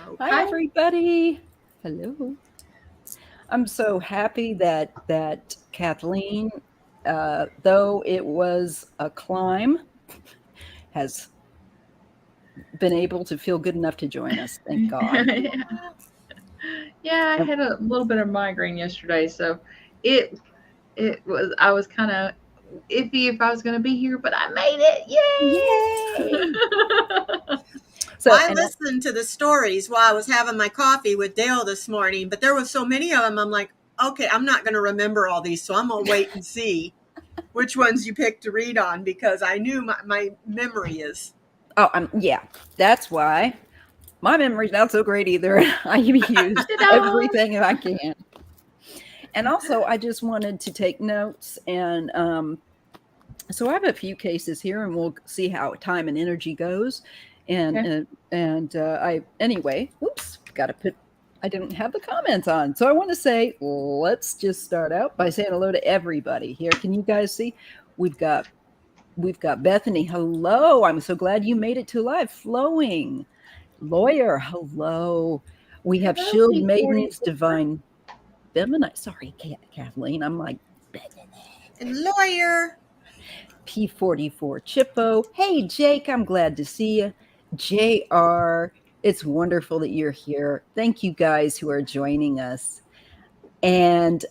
Okay. Hi, everybody. Hello. I'm so happy that Kathleen, though it was a climb, has been able to feel good enough to join us. Thank God. Yeah, I had a little bit of migraine yesterday, so it I was kind of iffy if I was going to be here, but I made it. Yay! Yay! So, I listened to the stories while I was having my coffee with Dale this morning, but there was so many of them. I'm like, okay, I'm not going to remember all these, so I'm going to wait and see which ones you picked to read on because I knew my memory is. yeah, that's why my memory's not so great either. I use everything I can. And also, I just wanted to take notes and so I have a few cases here, and we'll see how time and energy goes. And I anyway, oops, got to put. I didn't have the comments on, so I want to say let's just start out by saying hello to everybody here. Can you guys see? We've got Bethany. Hello, I'm so glad you made it to live. Flowing, lawyer. Hello. We have Shield Maidens, Divine Feminine. Sorry, Kathleen. I'm like and lawyer. P44 Chippo. Hey, Jake, I'm glad to see you. JR, it's wonderful that you're here. Thank you guys who are joining us. And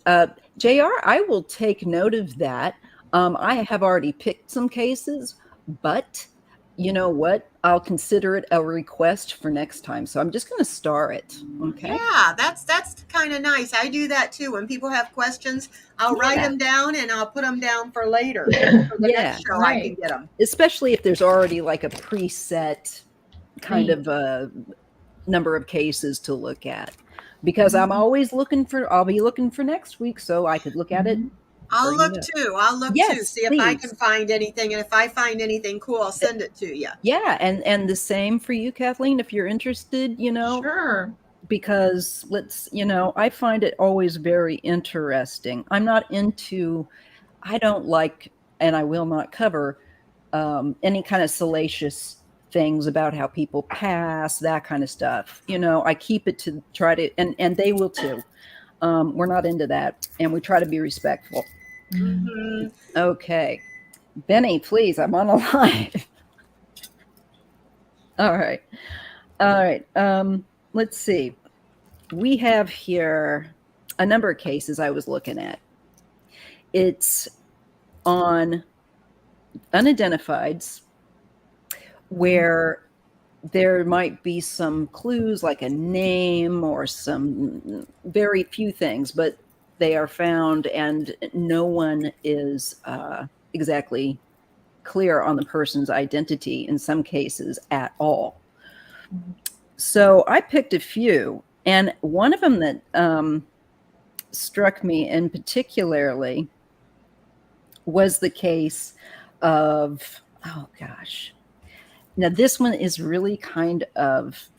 JR, I will take note of that. I have already picked some cases, but you know what? I'll consider it a request for next time. So I'm just going to star it. Okay. Yeah, that's kind of nice. I do that too. When people have questions, I'll write them down and I'll put them down for later. For the next show, I can get them. Especially if there's already like a preset kind of a number of cases to look at. Because I'm always I'll be looking for next week so I could look at it. I'll look too. Yes, see if I can find anything. And if I find anything cool, I'll send it to you. Yeah. And the same for you, Kathleen, if you're interested, Sure. Because I find it always very interesting. I don't like, and I will not cover any kind of salacious things about how people pass, that kind of stuff. I keep it to try to, and they will too. We're not into that, and we try to be respectful. Mm-hmm. Okay. Benny, please, I'm on a live. All right. Let's see. We have here a number of cases I was looking at. It's on unidentifieds where there might be some clues like a name or some very few things, but they are found and no one is exactly clear on the person's identity in some cases at all. So I picked a few, and one of them that struck me in particularly was the case of, oh gosh. Now this one is really kind of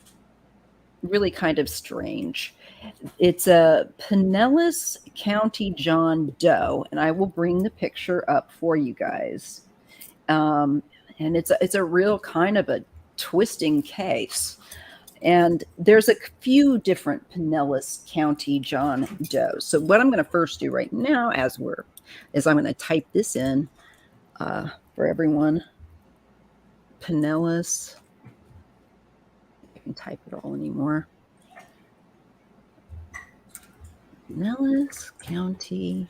strange. It's a Pinellas County John Doe, and I will bring the picture up for you guys. And it's a real kind of a twisting case. And there's a few different Pinellas County John Doe. So what I'm going to first do right now is I'm going to type this in for everyone. Pinellas. I can type it all anymore. Pinellas County.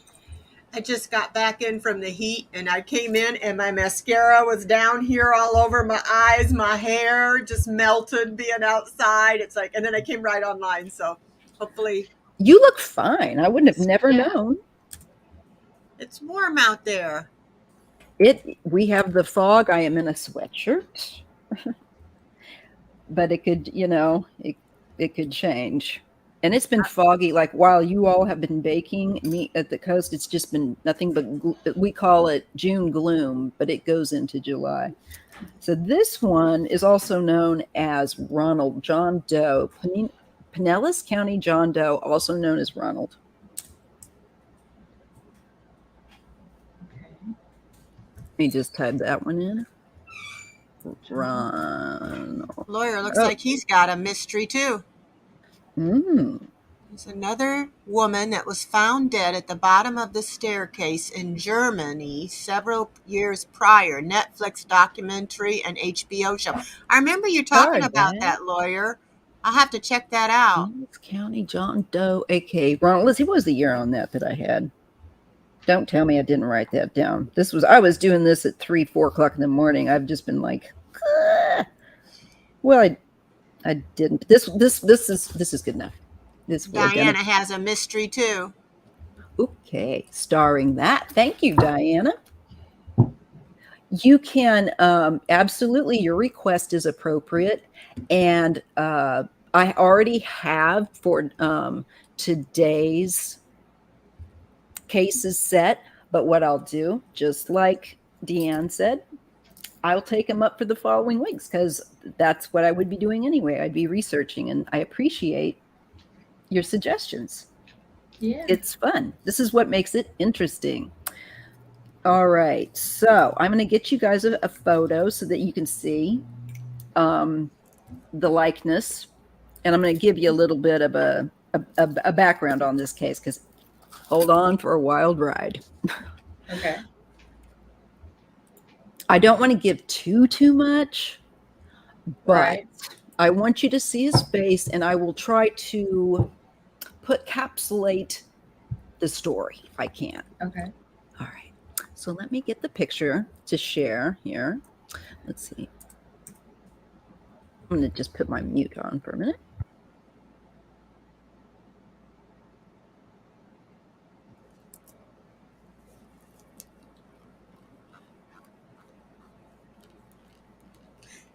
I just got back in from the heat and I came in and my mascara was down here all over my eyes. My hair just melted being outside. It's like, and then I came right online. So hopefully. You look fine. I wouldn't have never known. It's warm out there. We have the fog. I am in a sweatshirt. But it could, it could change. And it's been foggy. Like while you all have been baking me at the coast, it's just been nothing but, we call it June gloom, but it goes into July. So this one is also known as Ronald John Doe, Pinellas County John Doe, also known as Ronald. Let me just type that one in. Ronald. Lawyer looks like he's got a mystery too. Mm. There's another woman that was found dead at the bottom of the staircase in Germany several years prior. Netflix documentary and HBO show. I remember you talking Heard about that. that, lawyer. I'll have to check that out. Kings County, John Doe, aka Ronald. Let's see, what was the year on that I had? Don't tell me I didn't write that down. I was doing this at 3, 4 o'clock in the morning. I've just been like, ah. Well, I didn't. This is good enough. This will Diana identify. has a mystery too. Okay, starring that. Thank you, Diana. You can absolutely. Your request is appropriate, and I already have for today's cases set. But what I'll do, just like DeAnn said, I'll take them up for the following weeks because that's what I would be doing anyway. I'd be researching, and I appreciate your suggestions. Yeah. It's fun. This is what makes it interesting. All right. So I'm going to get you guys a photo so that you can see the likeness. And I'm going to give you a little bit of a background on this case because hold on for a wild ride. Okay. I don't want to give too much, but Right. I want you to see his face, and I will try to capsulate the story if I can. Okay. All right. So let me get the picture to share here. Let's see. I'm going to just put my mute on for a minute.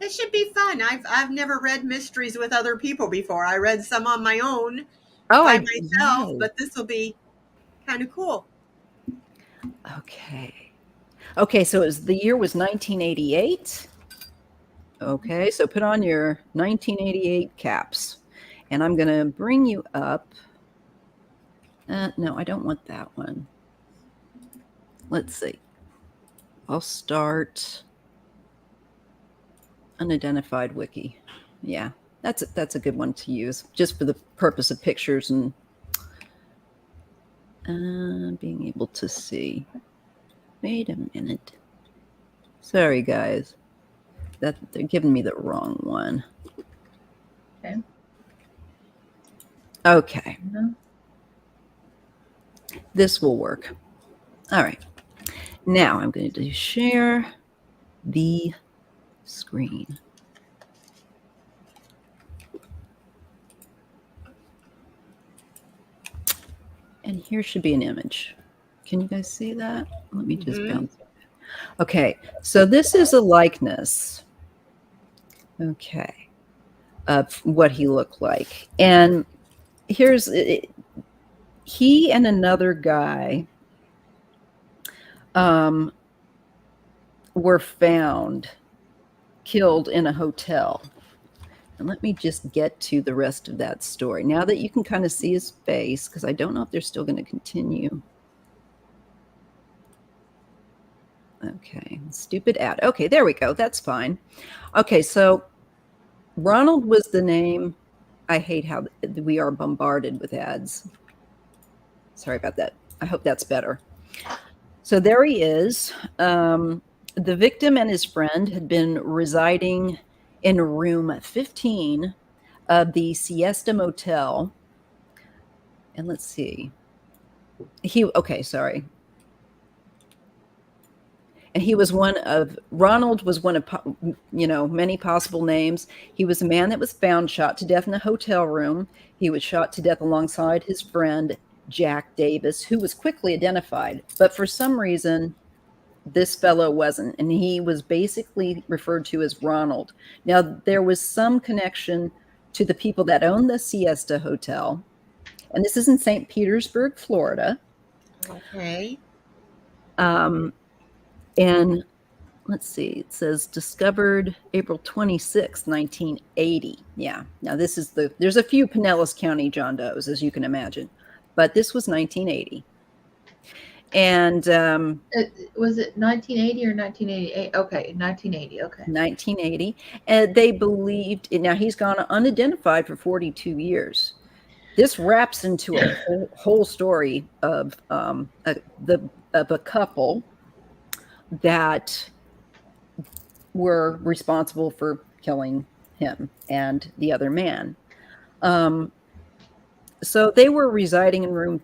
It should be fun. I've never read mysteries with other people before. I read some on my own by myself, but this will be kind of cool. Okay. Okay, so the year was 1988. Okay, so put on your 1988 caps. And I'm going to bring you up. No, I don't want that one. Let's see. I'll start unidentified wiki. Yeah, that's a good one to use just for the purpose of pictures and being able to see. Wait a minute. Sorry, guys. They're giving me the wrong one. Okay. Okay. Mm-hmm. This will work. All right. Now I'm going to share the screen. And here should be an image. Can you guys see that? Let me just bounce. Okay, so this is a likeness, okay, of what he looked like. And here's he and another guy were found killed in a hotel. And let me just get to the rest of that story. Now that you can kind of see his face, because I don't know if they're still going to continue. Okay, stupid ad. Okay, there we go. That's fine. Okay, so Ronald was the name. I hate how we are bombarded with ads. Sorry about that. I hope that's better. So there he is. The victim and his friend had been residing in room 15 of the Siesta Motel. And let's see. Sorry. And Ronald was one of, many possible names. He was a man that was found shot to death in a hotel room. He was shot to death alongside his friend, Jack Davis, who was quickly identified. But for some reason, this fellow wasn't. And he was basically referred to as Ronald. Now, there was some connection to the people that owned the Siesta Hotel. And this is in St. Petersburg, Florida. Okay. And let's see, it says discovered April 26, 1980. Yeah. Now there's a few Pinellas County John Does, as you can imagine, but this was 1980. And was it 1980 or 1988? Okay, 1980. Okay. 1980. And they believed, now he's gone unidentified for 42 years. This wraps into a whole story of a couple that were responsible for killing him and the other man. So they were residing in room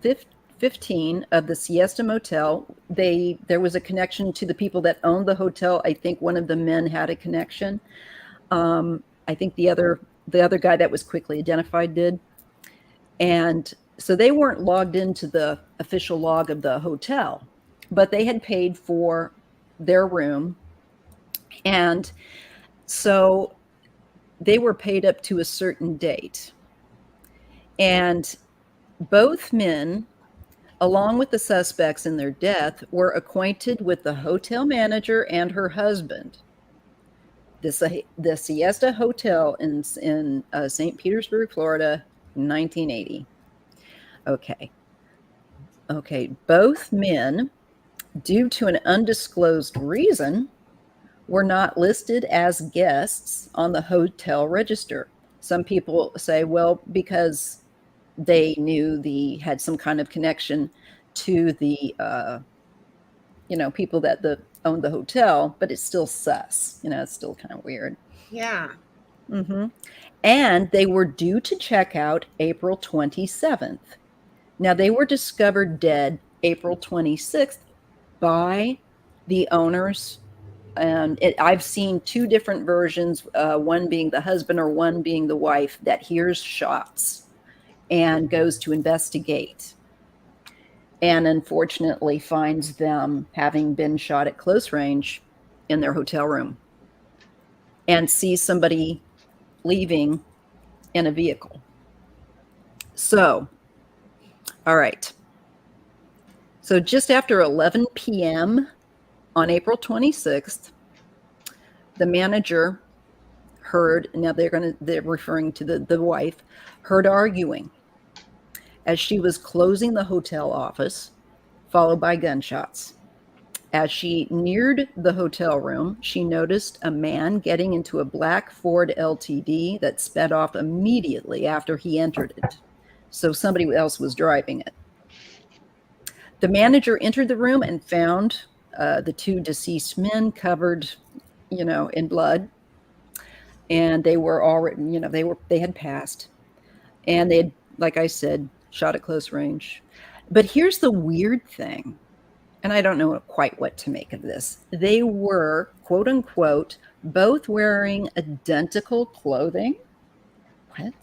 15 of the Siesta Motel. There was a connection to the people that owned the hotel. I think one of the men had a connection. I think the other guy that was quickly identified did. And so they weren't logged into the official log of the hotel, but they had paid for their room. And so they were paid up to a certain date. And both men, along with the suspects in their death, were acquainted with the hotel manager and her husband. The Siesta Hotel in St. Petersburg, Florida, 1980. Okay. Both men, due to an undisclosed reason, were not listed as guests on the hotel register. Some people say, well, because they knew had some kind of connection to the people that owned the hotel, but it's still sus. It's still kind of weird. Yeah. Mm-hmm. And they were due to check out April 27th. Now, they were discovered dead April 26th by the owners. And I've seen two different versions, one being the husband or one being the wife, that hears shots and goes to investigate. And unfortunately finds them having been shot at close range in their hotel room and sees somebody leaving in a vehicle. So, all right. So just after 11 p.m. on April 26th, the manager heard, now they're referring to the wife, heard arguing as she was closing the hotel office, followed by gunshots. As she neared the hotel room, she noticed a man getting into a black Ford LTD that sped off immediately after he entered it. So somebody else was driving it. The manager entered the room and found the two deceased men covered, in blood. And they were already, they had passed. And they had, like I said, shot at close range. But here's the weird thing, and I don't know quite what to make of this. They were, quote unquote, both wearing identical clothing. What?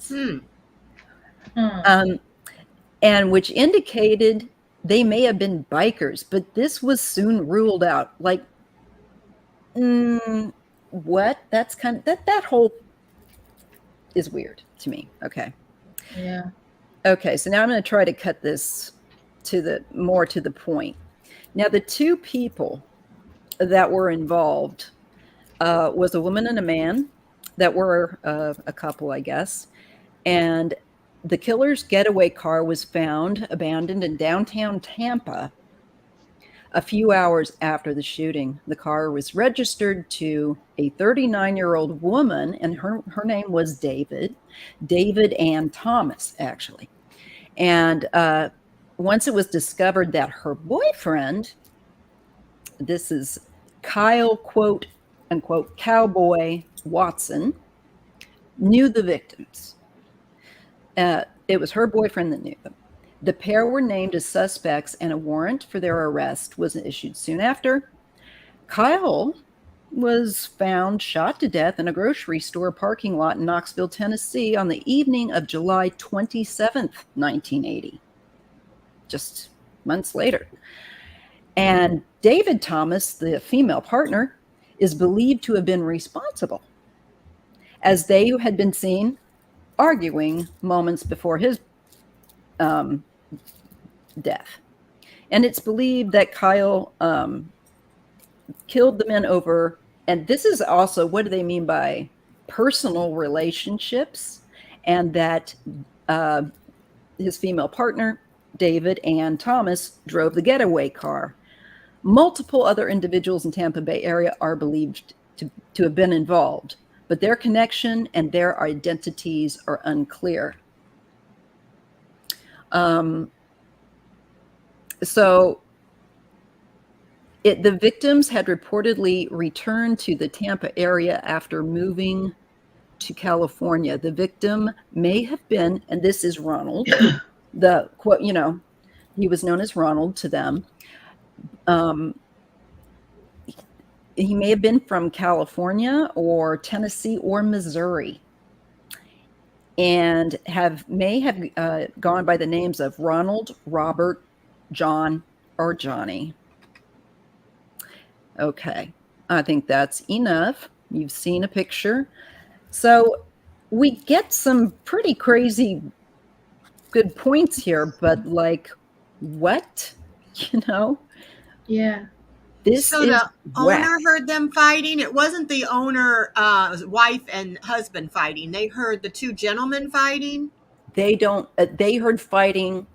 And which indicated they may have been bikers, but this was soon ruled out. Like, what? That's kind of, that whole is weird to me. Okay. Yeah. Okay, so now I'm going to try to cut this more to the point. Now, the two people that were involved was a woman and a man that were a couple, I guess. And the killer's getaway car was found abandoned in downtown Tampa a few hours after the shooting. The car was registered to a 39-year-old woman, and her name was David-Ann Thomas, actually. And once it was discovered that her boyfriend, this is Kyle, quote unquote, Cowboy Watson, knew the victims. It was her boyfriend that knew them. The pair were named as suspects, and a warrant for their arrest was issued soon after. Kyle was found shot to death in a grocery store parking lot in Knoxville, Tennessee on the evening of July 27th, 1980, just months later. And David Thomas, the female partner, is believed to have been responsible, as they had been seen arguing moments before his death. And it's believed that Kyle killed the men over, and this is also, what do they mean by personal relationships, and that his female partner, David-Ann Thomas, drove the getaway car. Multiple other individuals in Tampa Bay area are believed to have been involved, but their connection and their identities are unclear. So the victims had reportedly returned to the Tampa area after moving to California. The victim may have been, and this is Ronald, the quote, he was known as Ronald to them. He may have been from California or Tennessee or Missouri, and may have gone by the names of Ronald, Robert, John, or Johnny. Okay, I think that's enough. You've seen a picture. So we get some pretty crazy good points here, but like, what? Yeah. This So is the whack. owner heard them fighting. It wasn't the owner, wife and husband fighting. They heard the two gentlemen fighting. They heard fighting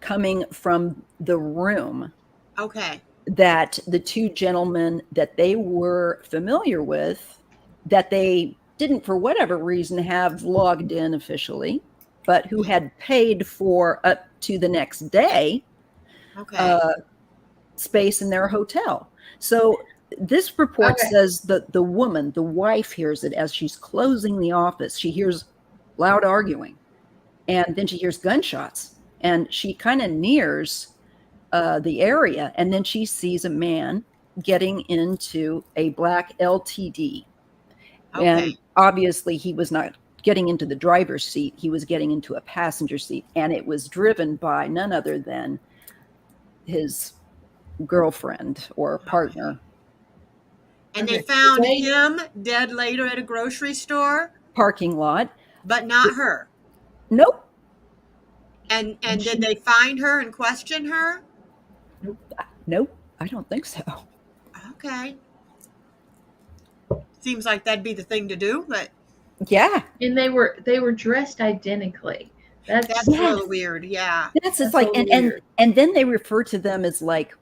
coming from the room. Okay. That the two gentlemen that they were familiar with, that they didn't for whatever reason have logged in officially, but who had paid for up to the next day space in their hotel. So this report says that the woman, the wife, hears it as she's closing the office. She hears loud arguing, and then she hears gunshots, and she kind of nears the area, and then she sees a man getting into a black LTD. And obviously he was not getting into the driver's seat. He was getting into a passenger seat, and it was driven by none other than his girlfriend or partner. And they found him dead later at a grocery store. Parking lot. But not her. Nope. And did they find her and question her? Nope, I don't think so. Okay. Seems like that'd be the thing to do, but yeah. And they were dressed identically. That's really weird. Yeah. That's like and then they refer to them as like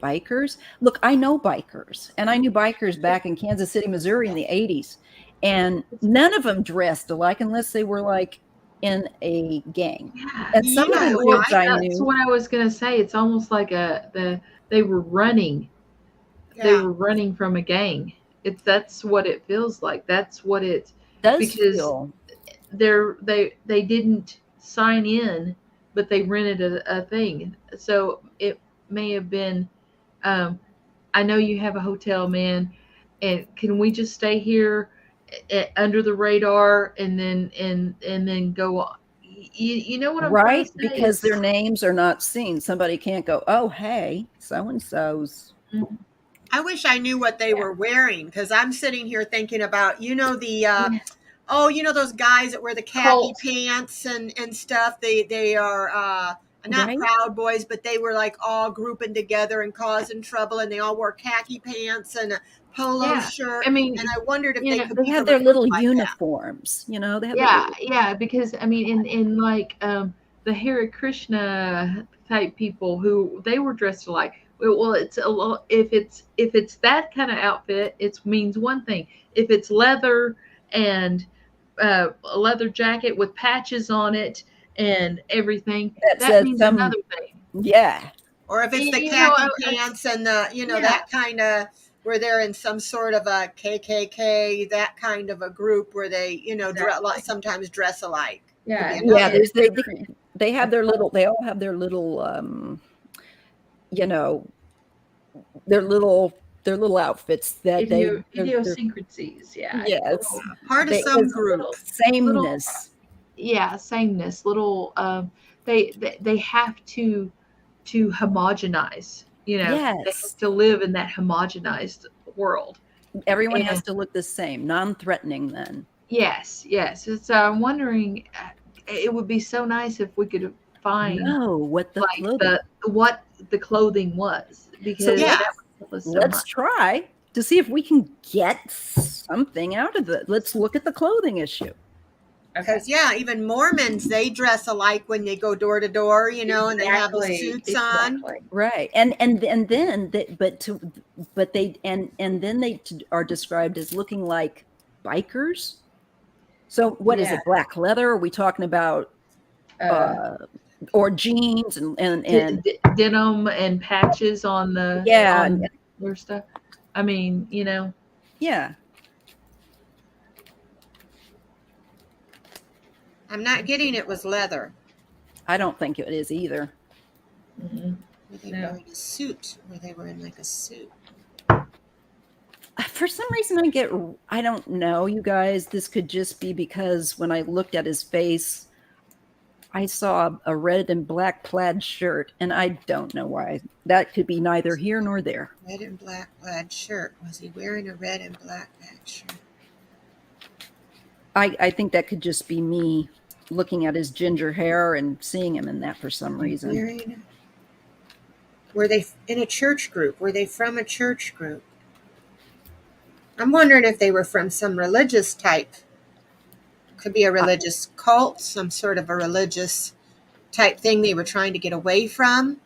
bikers. Look, I know bikers, and I knew bikers back in Kansas City, Missouri in the 80s, and none of them dressed alike unless they were like in a gang. Yeah. And some of the kids I knew. That's what I was going to say. It's almost like they were running. Yeah. They were running from a gang. That's what it feels like. That's what it does because feel. They didn't sign in, but they rented a thing. So it may have been. I know you have a hotel, man, and can we just stay here under the radar and then go on? You know what I'm right? Because their names are not seen. Somebody can't go, oh, hey, so and so's. Mm-hmm. I wish I knew what they were wearing, because I'm sitting here thinking about, those guys that wear the khaki pants and stuff. They are not Proud Boys, but they were like all grouping together and causing trouble, and they all wore khaki pants and a polo shirt. I mean, and I wondered if they had their little uniforms, They had because I mean, in like the Hare Krishna type people who they were dressed alike. Well, it's if it's that kind of outfit, it means one thing. If it's leather and a leather jacket with patches on it and everything, that means another thing. Yeah. Or if it's the khaki pants and the that kind of where they're in some sort of a KKK, that kind of a group where they sometimes dress alike. Yeah. Yeah. They have their little. They all have their little. Their little outfits that idiosyncrasies. Yeah. Yes. Part of some group. Sameness. Sameness. Little. They have to homogenize. They have to live in that homogenized world. Everyone has to look the same, non-threatening. Then. Yes. So I'm wondering, it would be so nice if we could find what the clothing was, because let's try to see if we can get something out of it. Let's look at the clothing issue. Because even Mormons, they dress alike when they go door to door, and they have the suits on, right? And then they are described as looking like bikers. So what is it? Black leather? Are we talking about or jeans and denim and patches on the Yeah. on their stuff. I mean, yeah. I'm not getting it was leather. I don't think it is either. mhm. Were they No. wearing a suit? Were they wearing like a suit? For some reason, I don't know, you guys. This could just be because when I looked at his face, I saw a red and black plaid shirt, and I don't know why. That could be neither here nor there. Red and black plaid shirt. Was he wearing a red and black plaid shirt? I think that could just be me looking at his ginger hair and seeing him in that for some reason. Were they in a church group? Were they from a church group? I'm wondering if they were from some religious type. Could be a religious cult, some sort of a religious type thing they were trying to get away from.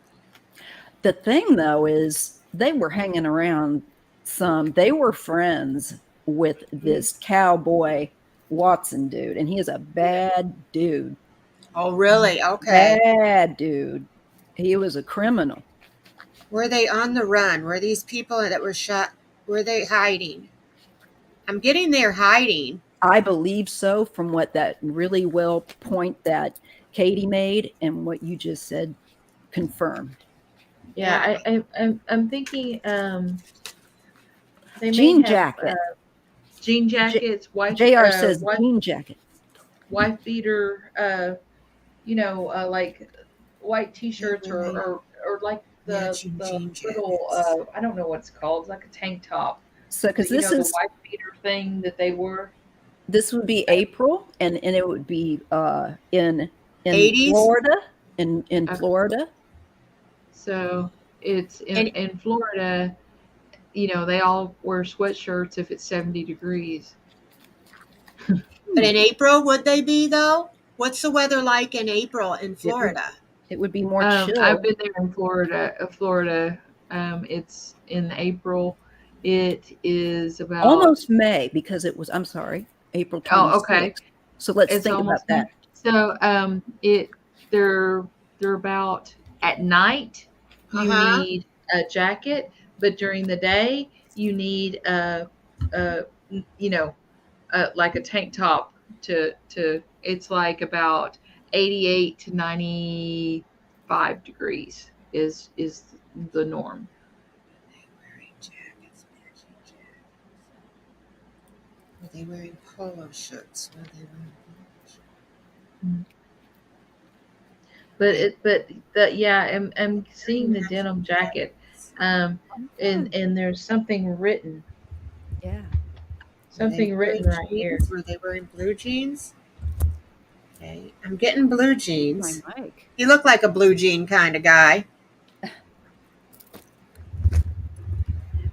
The thing, though, is they were hanging around they were friends with this cowboy Watson dude, and he is a bad dude. Oh, really? Okay. Bad dude. He was a criminal. Were they on the run? Were these people that were shot, were they hiding? I'm getting they're hiding. I believe so, from what that really well point that Katy made and what you just said confirmed. Yeah, I'm thinking they Jean may have, jacket. jean jackets, white. JR says jean jacket. Wife beater, like white t-shirts or like the little I don't know what it's called. It's like a tank top. So because this is the wife beater thing that they wore. This would be April, and it would be in 80s? Florida, in Florida. So it's in Florida. They all wear sweatshirts if it's 70 degrees. But in April, would they be, though? What's the weather like in April in Florida? It would be more chill. I've been there in Florida. It's in April. It is about almost May, because it was, I'm sorry, April 26th. Oh, okay. So let's think about that. So they're about, at night you need a jacket, but during the day you need like a tank top to it's like about 88 to 95 degrees is the norm. Were they wearing polo shirts? Were they wearing polo shirts? I'm seeing the denim jacket, and there's something written. Yeah. Something written right here. Were they wearing blue jeans? Okay, I'm getting blue jeans. My mic. He looked like a blue jean kind of guy.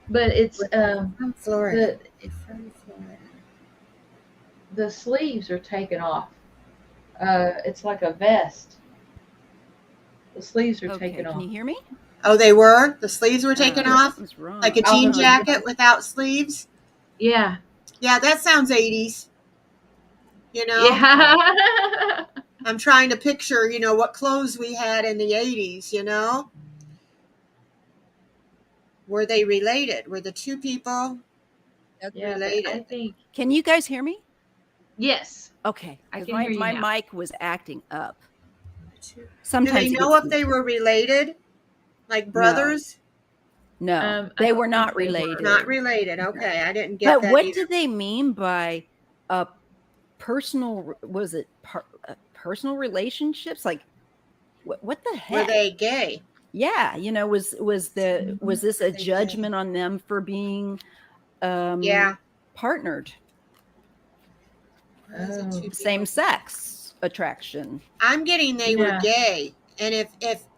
But it's from Florida. The sleeves are taken off. It's like a vest. The sleeves are taken off. Can you hear me? Oh, they were? The sleeves were taken off? Wrong. Like a jean jacket without sleeves? Yeah. Yeah, that sounds 80s. Yeah. I'm trying to picture, what clothes we had in the 80s, Were they related? Were the two people related? I think. Can you guys hear me? Yes. Okay. I can hear you my now. mic was acting up. Sometimes. Do they know if they were related? Like brothers? No, they were not related. Not related. Okay, I didn't get that. But what either. do they mean by personal? Was it personal relationships? Like, what the heck? Were they gay? Yeah, was this a judgment on them for being partnered? Same sex attraction. I'm getting they were gay. And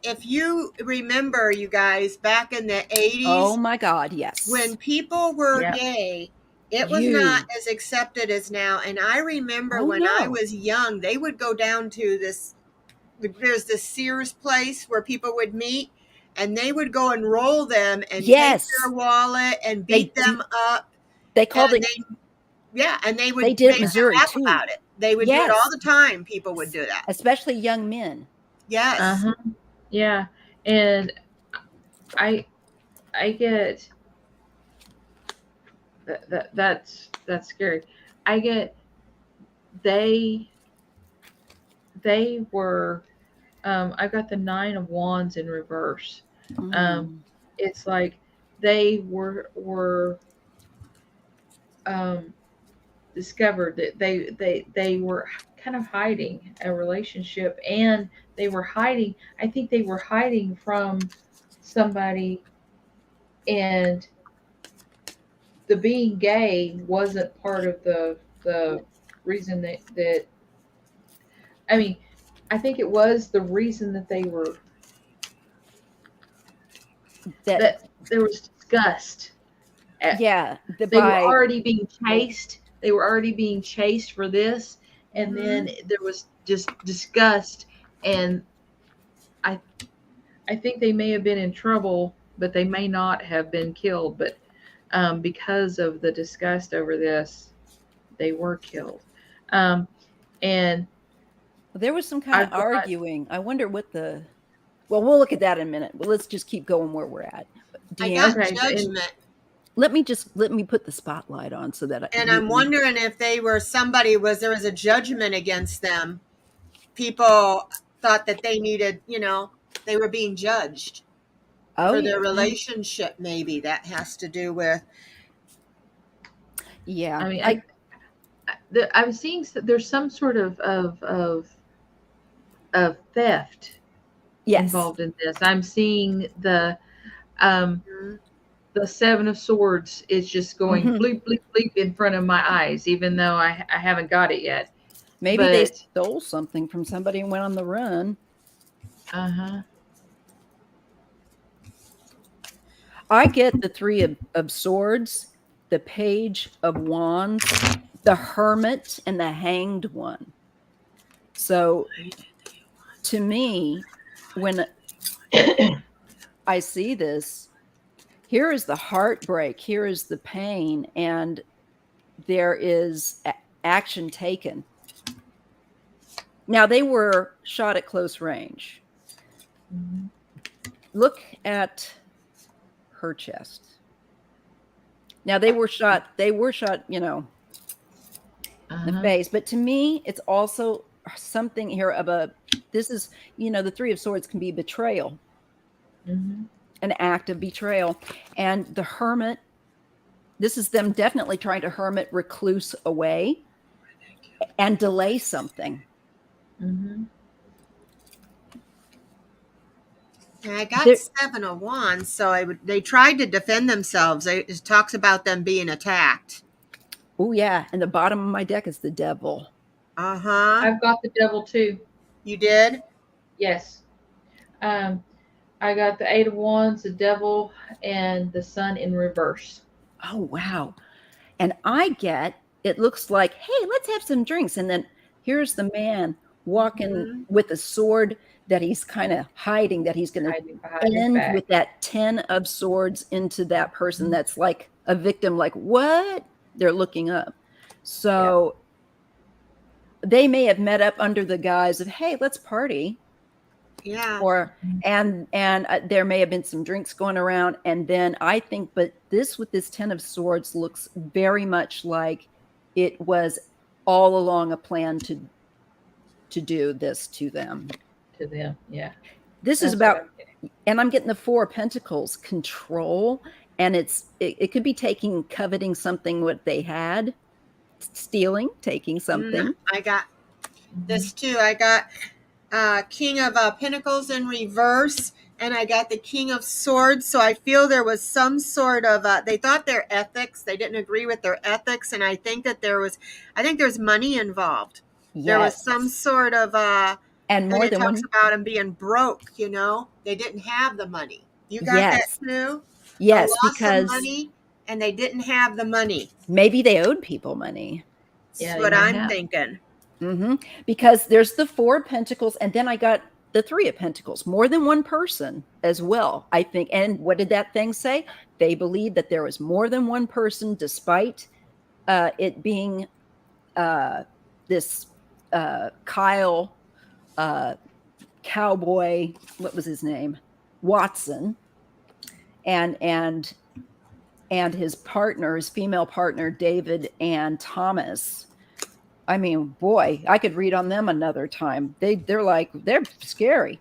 if you remember, you guys, back in the 80s. Oh my God, yes. When people were gay, it was not as accepted as now. And I remember I was young, they would go down to there's this Sears place where people would meet, and they would go and roll them and take their wallet and beat them up. They called it. And they would. They did it in Missouri too. About it. They would do it all the time. People would do that, especially young men. Yes. Uh-huh. Yeah. And I get that's scary. I get they were I got the 9 of Wands in reverse. Um Mm. it's like they were um discovered that they were kind of hiding a relationship, and they were hiding, I think they were hiding from somebody, and the being gay wasn't part of the reason that I mean, I think it was the reason that they were That, that there was disgust at, yeah, the they were by, already being chased. They were already being chased for this, and Mm-hmm. then there was just disgust, and I I think they may have been in trouble, but they may not have been killed. But because of the disgust over this, they were killed. Um, and there was some kind of I've got arguing. I wonder what the, well, we'll look at that in a minute, but let's just keep going where we're at. I DeAnn, got okay, and Judgment. let me put the spotlight on so that And I'm wondering if they were there was a judgment against them. People thought that they needed, they were being judged oh for their yeah, relationship. Maybe that has to do with. yeah, I mean, I'm seeing there's some sort of theft yes, involved in this. I'm seeing um, the 7 of Swords is just going hmm, bleep bleep bleep in front of my eyes, even though I haven't got it yet. maybe they But stole something from somebody and went on the run. uh-huh. I get the Three of Swords, the Page of Wands, the Hermit, and the Hanged One. So to me, when I see this, here is the heartbreak, here is the pain, and there is action taken. Now, they were shot at close range. Mhm. Look at her chest. Now, they were shot, in the Uh-huh. face. But to me, it's also something here of this is, the Three of Swords can be betrayal, Mhm. an act of betrayal. And the Hermit, this is them definitely trying to hermit, recluse away and delay something. Mhm. I got There, 7 of Wands, so they tried to defend themselves. It talks about them being attacked. oh yeah, and the bottom of my deck is the Devil. Uh-huh. I've got the Devil too. You did? Yes. Um, I got the 8 of Wands, the Devil, and the Sun in reverse. Oh wow. And I get, it looks like, hey, let's have some drinks. And then here's the man walking Mhm. with a sword that he's kind of hiding, that he's going to Hiding behind his end back. with that 10 of Swords into that person that's like a victim, like, what? They're looking up. So they may have met up under the guise of, hey, let's party. Yeah. Or and there may have been some drinks going around, and then I think, but this with this 10 of Swords looks very much like it was all along a plan to do this to them. To them, yeah. This is That's what about, I'm getting. and I'm getting the Four of Pentacles, control, and it could be coveting something what they had, stealing, taking something. I got Mhm. this too. I got King of Pentacles in reverse, and I got the King of Swords. So I feel there was some sort of they thought their ethics, they didn't agree with their ethics, and I think there's money involved. There was Yes, some sort of and and more it than talks one. about them being broke. They didn't have the money. You got that Yes, too? A yes, loss of because money, and they didn't have the money. maybe they owed people money. That's Yeah, they what may I'm have. thinking. Because there's the Four of Pentacles, and then I got the Three of Pentacles, more than one person as well, I think. And what did that thing say? They believed that there was more than one person, despite it being this Kyle cowboy, what was his name? Watson, and his partner, his female partner, David and Thomas. I mean, boy, I could read on them another time. They're scary.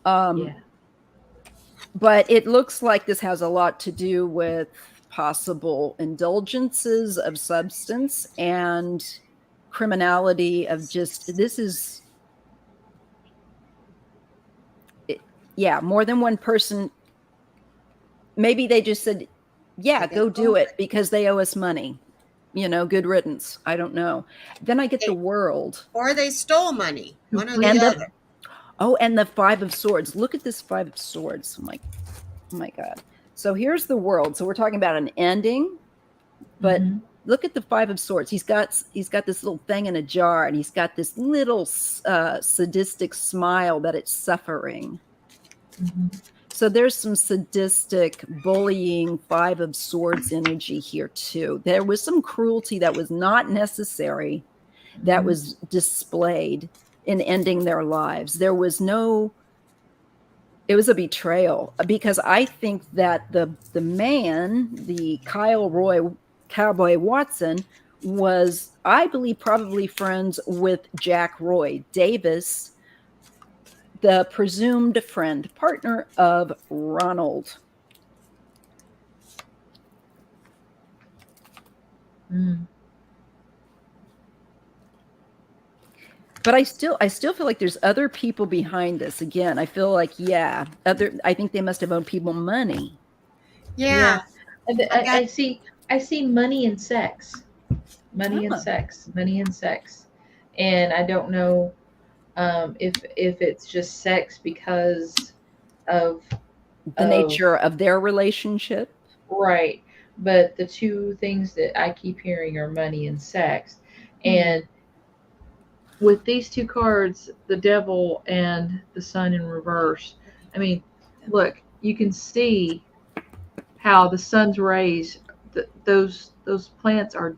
Yeah. But it looks like this has a lot to do with possible indulgences of substance and criminality of just, this is, yeah, more than one person. Maybe they just said, yeah, go do it because they owe us money. You know, good riddance. I don't know. Then I get the world. Or they stole money. One or the And other. Oh, and the Five of Swords. Look at this Five of Swords. Oh my God. So here's the world. So we're talking about an ending, but look at the Five of Swords. He's got this little thing in a jar, and he's got this little sadistic smile that it's suffering. So there's some sadistic, bullying Five of Swords energy here too. There was some cruelty that was not necessary, that was displayed in ending their lives. There was no, it was a betrayal, because I think that the man, the Kyle Roy Cowboy Watson, was, I believe, probably friends with Jack Roy Davis, the presumed friend, partner of Ronald. But I still feel like there's other people behind this. Again, I feel like, yeah, I think they must have owed people money. Yeah. I see money and sex. Money and sex. Money and sex. And I don't know if it's just sex because of the nature of their relationship. Right. But the two things that I keep hearing are money and sex. And with these two cards, the Devil and the Sun in reverse, I mean, look, you can see how the sun's rays, those plants are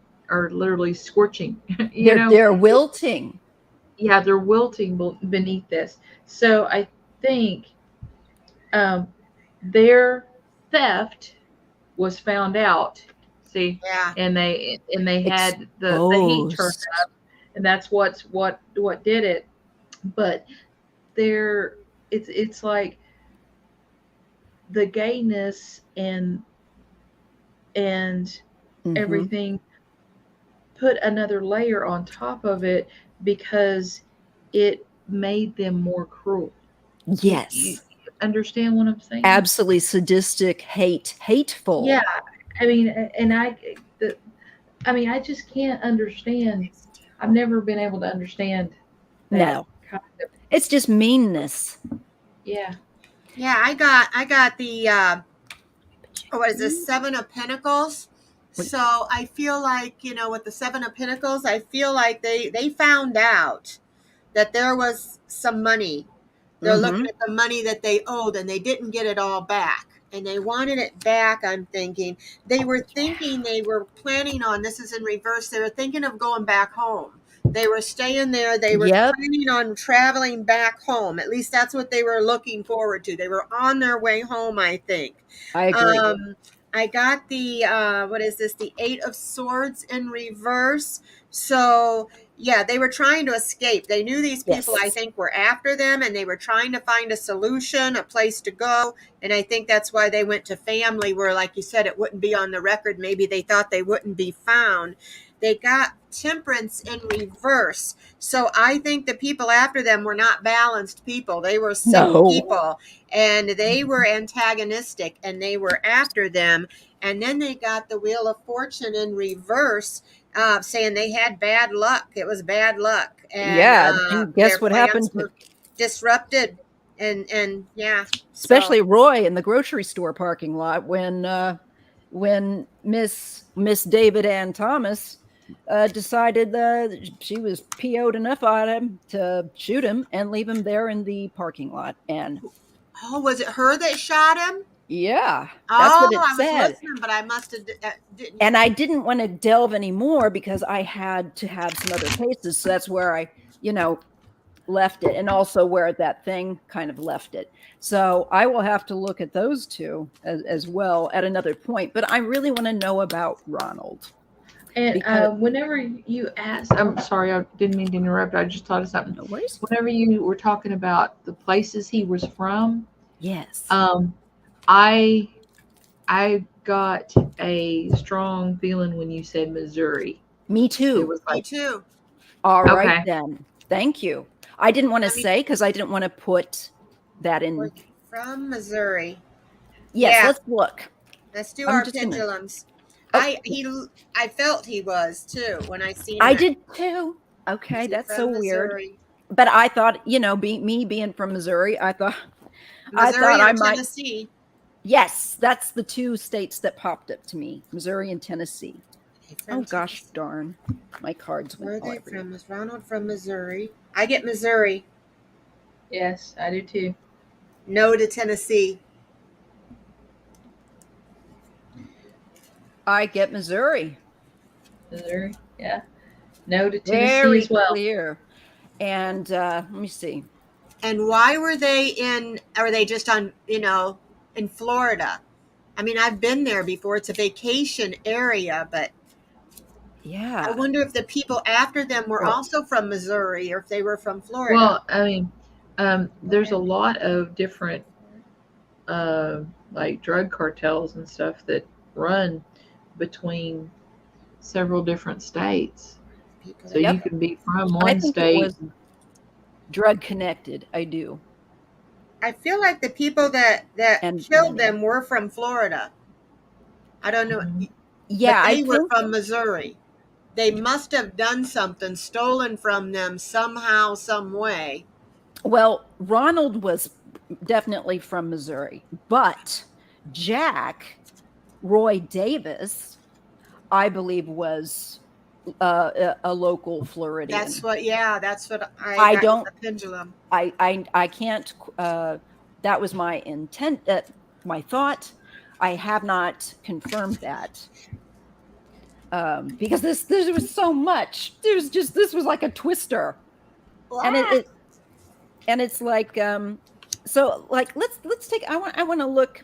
literally scorching. They're wilting. Yeah, they're wilting beneath this. So I think their theft was found out. See, and they had the heat turned up, and that's what did it. But it's like the gayness and everything put another layer on top of it because it made them more cruel. Yes. You understand what I'm saying? Absolutely sadistic, hateful. Yeah. I mean, and I just can't understand. I've never been able to understand that. No. Concept. It's just meanness. Yeah. Yeah, I got the what is this, Seven of Pentacles? So I feel like, with the Seven of Pentacles, I feel like they found out that there was some money. They're looking at the money that they owed, and they didn't get it all back. And they wanted it back, I'm thinking. They were thinking, they were planning on, this is in reverse, they were thinking of going back home. They were staying there. They were planning on traveling back home. At least that's what they were looking forward to. They were on their way home, I think. I agree. I got the, what is this? The Eight of Swords in reverse. So, yeah, they were trying to escape. They knew these people, I think, were after them, and they were trying to find a solution, a place to go. And I think that's why they went to family, where, like you said, it wouldn't be on the record. Maybe they thought they wouldn't be found. They got Temperance in reverse. So I think the people after them were not balanced people. They were sick people, and they were antagonistic, and they were after them. And then they got the Wheel of Fortune in reverse, saying they had bad luck. It was bad luck. And, and guess what happened? Disrupted. And yeah. Especially Roy in the grocery store parking lot when Miss David Ann Thomas decided that she was PO'd enough on him to shoot him and leave him there in the parking lot. And was it her that shot him? Yeah, that's what it said. I was listening, but I must have didn't. And I didn't want to delve anymore because I had to have some other cases. So that's where left it, and also where that thing kind of left it. So I will have to look at those two as well at another point. But I really want to know about Ronald. And Because whenever you ask, I'm sorry, I didn't mean to interrupt. I just thought of something. no worries. Whenever you were talking about the places he was from, Yes. I got a strong feeling when you said Missouri. Me too. It was Me like, too. All right Okay. then. Thank you. I didn't want to I mean- say because I didn't want to put that in. We're from Missouri. Yes, Yeah. let's look. Let's do I'm our just gonna- pendulums. Oh. I felt he was too when I seen I that. did too. Okay, He's that's from so weird. Missouri. But I thought, me being from Missouri, I thought Missouri I or might. Tennessee. Yes, that's the two states that popped up to me: Missouri and Tennessee. From Oh gosh, Tennessee. darn! My cards Where are went all they over. from? Is Ronald from Missouri? I get Missouri. yes, I do too. No to Tennessee. I get Missouri. Missouri, yeah. No to Tennessee Very as well. clear. And let me see. And why were they in? Are they just on? In Florida? I mean, I've been there before. It's a vacation area, but Yeah. I wonder if the people after them were Well- also from Missouri or if they were from Florida. Well, I mean, there's a lot of different, like drug cartels and stuff that run between several different states. People So that- you can be from I one think it state. was drug connected. I do. I feel like the people that And killed money. them were from Florida. I don't know. Mhm. Yeah, But I they were think from Missouri. They must have done something, stolen from them somehow, some way. Well, Ronald was definitely from Missouri, but Jack Roy Davis, I believe, was a local Floridian. That's what I got don't- with the pendulum. I can't. That was my intent. My thought. I have not confirmed that because there was so much. This was like a twister, and it's like so like let's take. I want to look.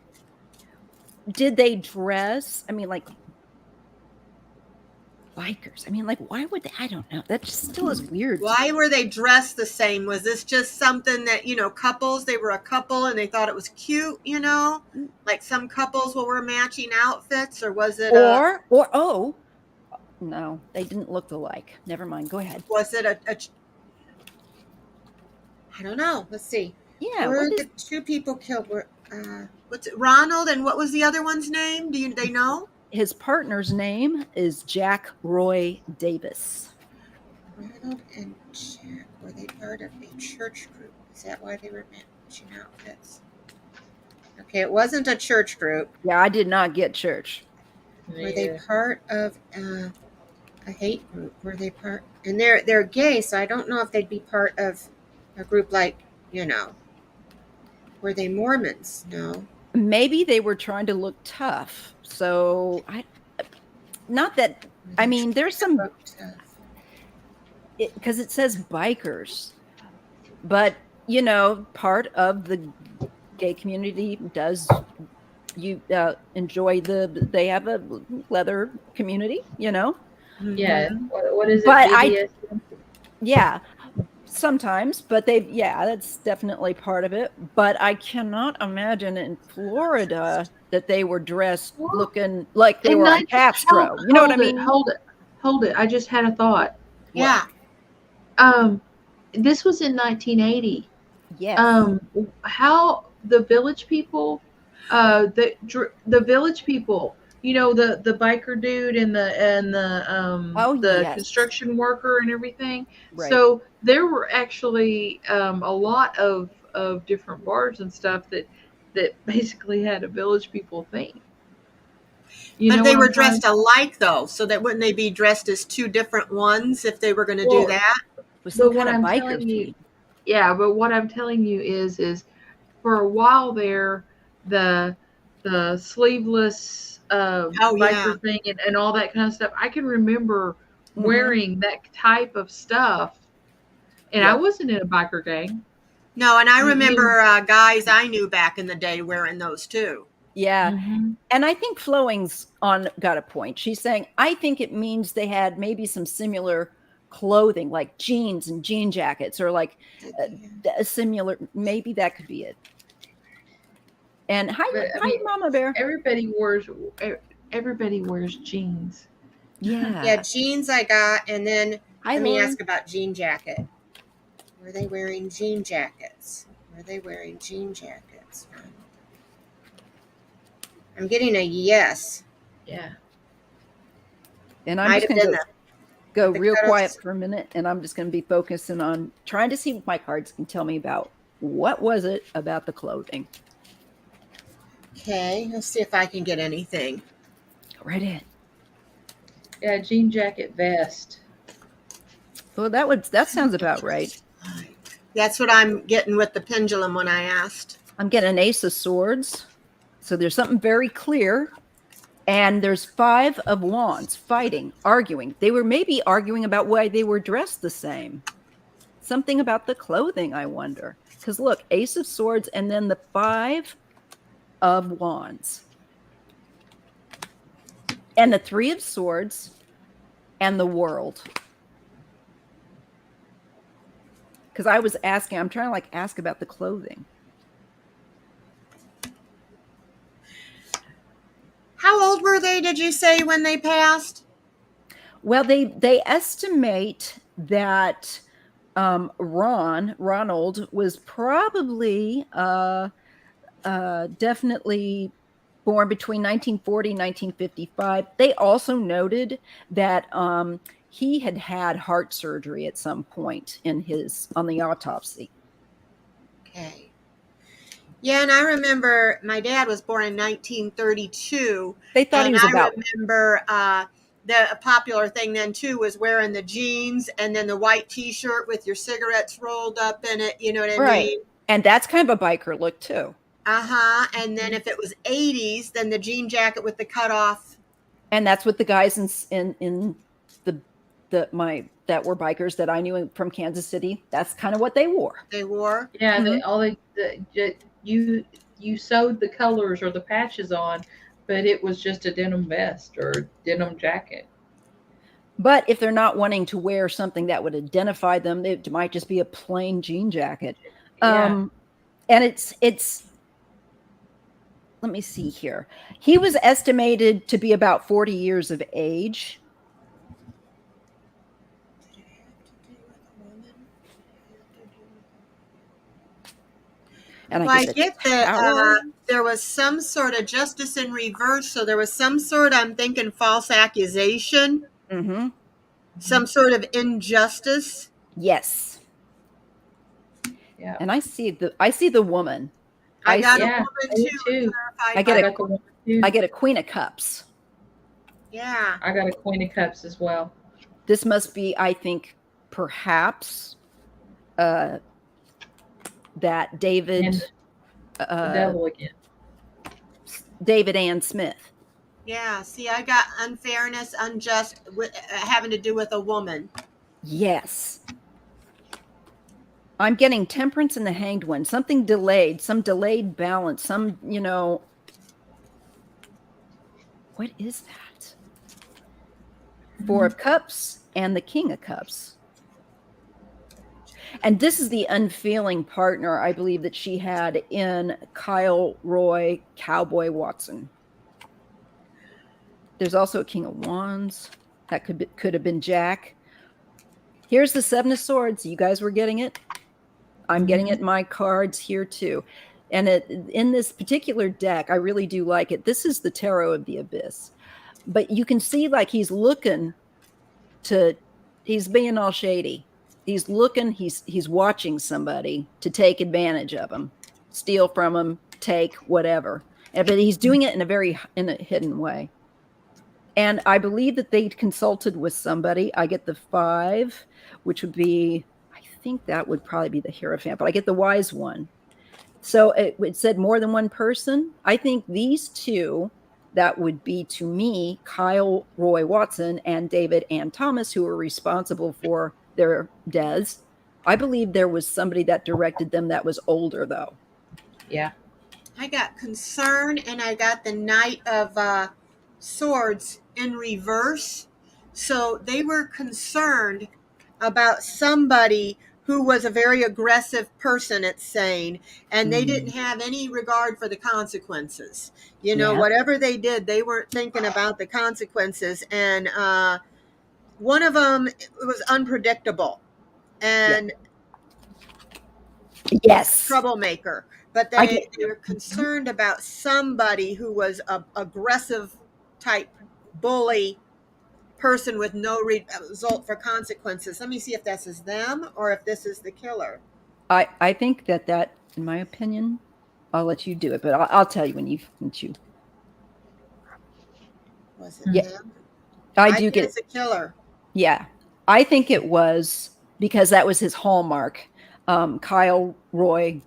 Did they dress? I mean, like bikers. I mean, like why would they? I don't know. That just still is weird. Why were they dressed the same? Was this just something that, couples, they were a couple and they thought it was cute, like some couples will wear matching outfits, or was it Or oh no, they didn't look alike. Never mind. Go ahead. was it I don't know. Let's see. Yeah. Were What is, the two people killed? Were what's it? Ronald, and what was the other one's name? They know? his partner's name is Jack Roy Davis. Ronald and Jack, were they part of a church group? Is that why they were matching outfits? Okay, it wasn't a church group. Yeah, I did not get church. Were they part of a hate group? Were they part? And they're gay, so I don't know if they'd be part of a group like, were they Mormons? No. Maybe they were trying to look tough. So not that. I mean, there's some because it says bikers, but part of the gay community does enjoy they have a leather community, Yeah. Mm-hmm. What is it? But BDSM? yeah, sometimes, but that's definitely part of it. But I cannot imagine in Florida that they were dressed looking like they were on Castro. You know what I mean? Hold it. I just had a thought. Yeah. This was in 1980. Yes. How the village people, the village people, the biker dude and the yes. construction worker and everything. Right. So there were actually a lot of different bars and stuff that basically had a village people theme. But they were dressed alike, though, so that wouldn't they be dressed as two different ones if they were going to do that? With some but kind what of I'm biker telling you- theme. Yeah, but what I'm telling you is for a while there, the sleeveless biker thing and all that kind of stuff, I can remember Mhm. wearing that type of stuff And I wasn't in a biker gang. No, and I You- remember guys I knew back in the day wearing those too. Yeah. Mhm. And I think Flowing's got a point. She's saying, I think it means they had maybe some similar clothing, like jeans and jean jackets, or like a similar, maybe that could be it. And hi, But, I mean, Mama Bear. everybody wears jeans. Yeah, jeans I got, and then Hi, let me Lauren. ask about jean jacket. Were they wearing jean jackets? I'm getting a yes. Yeah. And I'm Might just have going been to go the real cutoffs. quiet for a minute, and I'm just going to be focusing on trying to see what my cards can tell me about what was it about the clothing. Okay, let's see if I can get anything. Go right in. Yeah, jean jacket vest. Well, that sounds about right. That's what I'm getting with the pendulum when I asked. I'm getting an Ace of Swords. So there's something very clear. And there's 5 of Wands, fighting, arguing. They were maybe arguing about why they were dressed the same. Something about the clothing, I wonder. Because look, Ace of Swords and then the 5 of Wands. And the 3 of Swords and the World. Because I was asking, I'm trying to ask about the clothing. How old were they, did you say, when they passed? Well, they estimate that Ronald was probably definitely born between 1940 and 1955. They also noted that he had heart surgery at some point on the autopsy. Okay. Yeah, and I remember my dad was born in 1932. They thought he was I remember the popular thing then too was wearing the jeans and then the white T-shirt with your cigarettes rolled up in it. You know what I mean? And that's kind of a biker look too. And then if it was 80s, then the jean jacket with the cutoff. And that's what the guys in that were bikers that I knew from Kansas City. That's kind of what they wore. Yeah, mm-hmm. You sewed the colors or the patches on, but it was just a denim vest or denim jacket. But if they're not wanting to wear something that would identify them, it might just be a plain jean jacket. Yeah. And it's let me see here. He was estimated to be about 40 years of age. And I get that there was some sort of justice in reverse. So there was some sort, I'm thinking, false accusation. Mm-hmm. Some sort of injustice. Yes. Yeah. And I see the woman. I got a woman too. I get a Queen of Cups. Yeah. I got a Queen of Cups as well. This must be, I think, perhaps that David and the devil again. David Ann Smith. Yeah, see, I got unfairness, unjust, having to do with a woman. Yes. I'm getting Temperance and the Hanged One. Something delayed, some delayed balance, some, what is that? 4 of Cups and the King of Cups. And this is the unfeeling partner, I believe, that she had in Kyle Roy Cowboy Watson. There's also a King of Wands. That could have been Jack. Here's the 7 of Swords. You guys were getting it. I'm getting it in my cards here too. And in this particular deck, I really do like it. This is the Tarot of the Abyss. But you can see he's looking he's being all shady. He's looking, he's watching somebody to take advantage of him, steal from him, take whatever. But he's doing it in a hidden way. And I believe that they consulted with somebody. I get the 5, which would be, I think that would probably be the Hierophant, but I get the Wise One. So it said more than one person. I think these 2, that would be to me, Kyle Roy Watson and David Ann Thomas, who are responsible for their deaths. I believe there was somebody that directed them that was older, though. Yeah. I got concern, and I got the Knight of Swords in reverse. So they were concerned about somebody who was a very aggressive person, it's saying, and they didn't have any regard for the consequences. You know, Yeah. whatever they did, they weren't thinking about the consequences. And one of them was unpredictable and Yes. troublemaker, but I they get were concerned about somebody who was a aggressive type bully person with no result for consequences. Let me see if this is them or if this is the killer. I think that, in my opinion, I'll let you do it, but I'll tell you when you. Was it Yeah, them? I I do think get. it's a killer. Yeah, I think it was because that was his hallmark. Kyle Roy,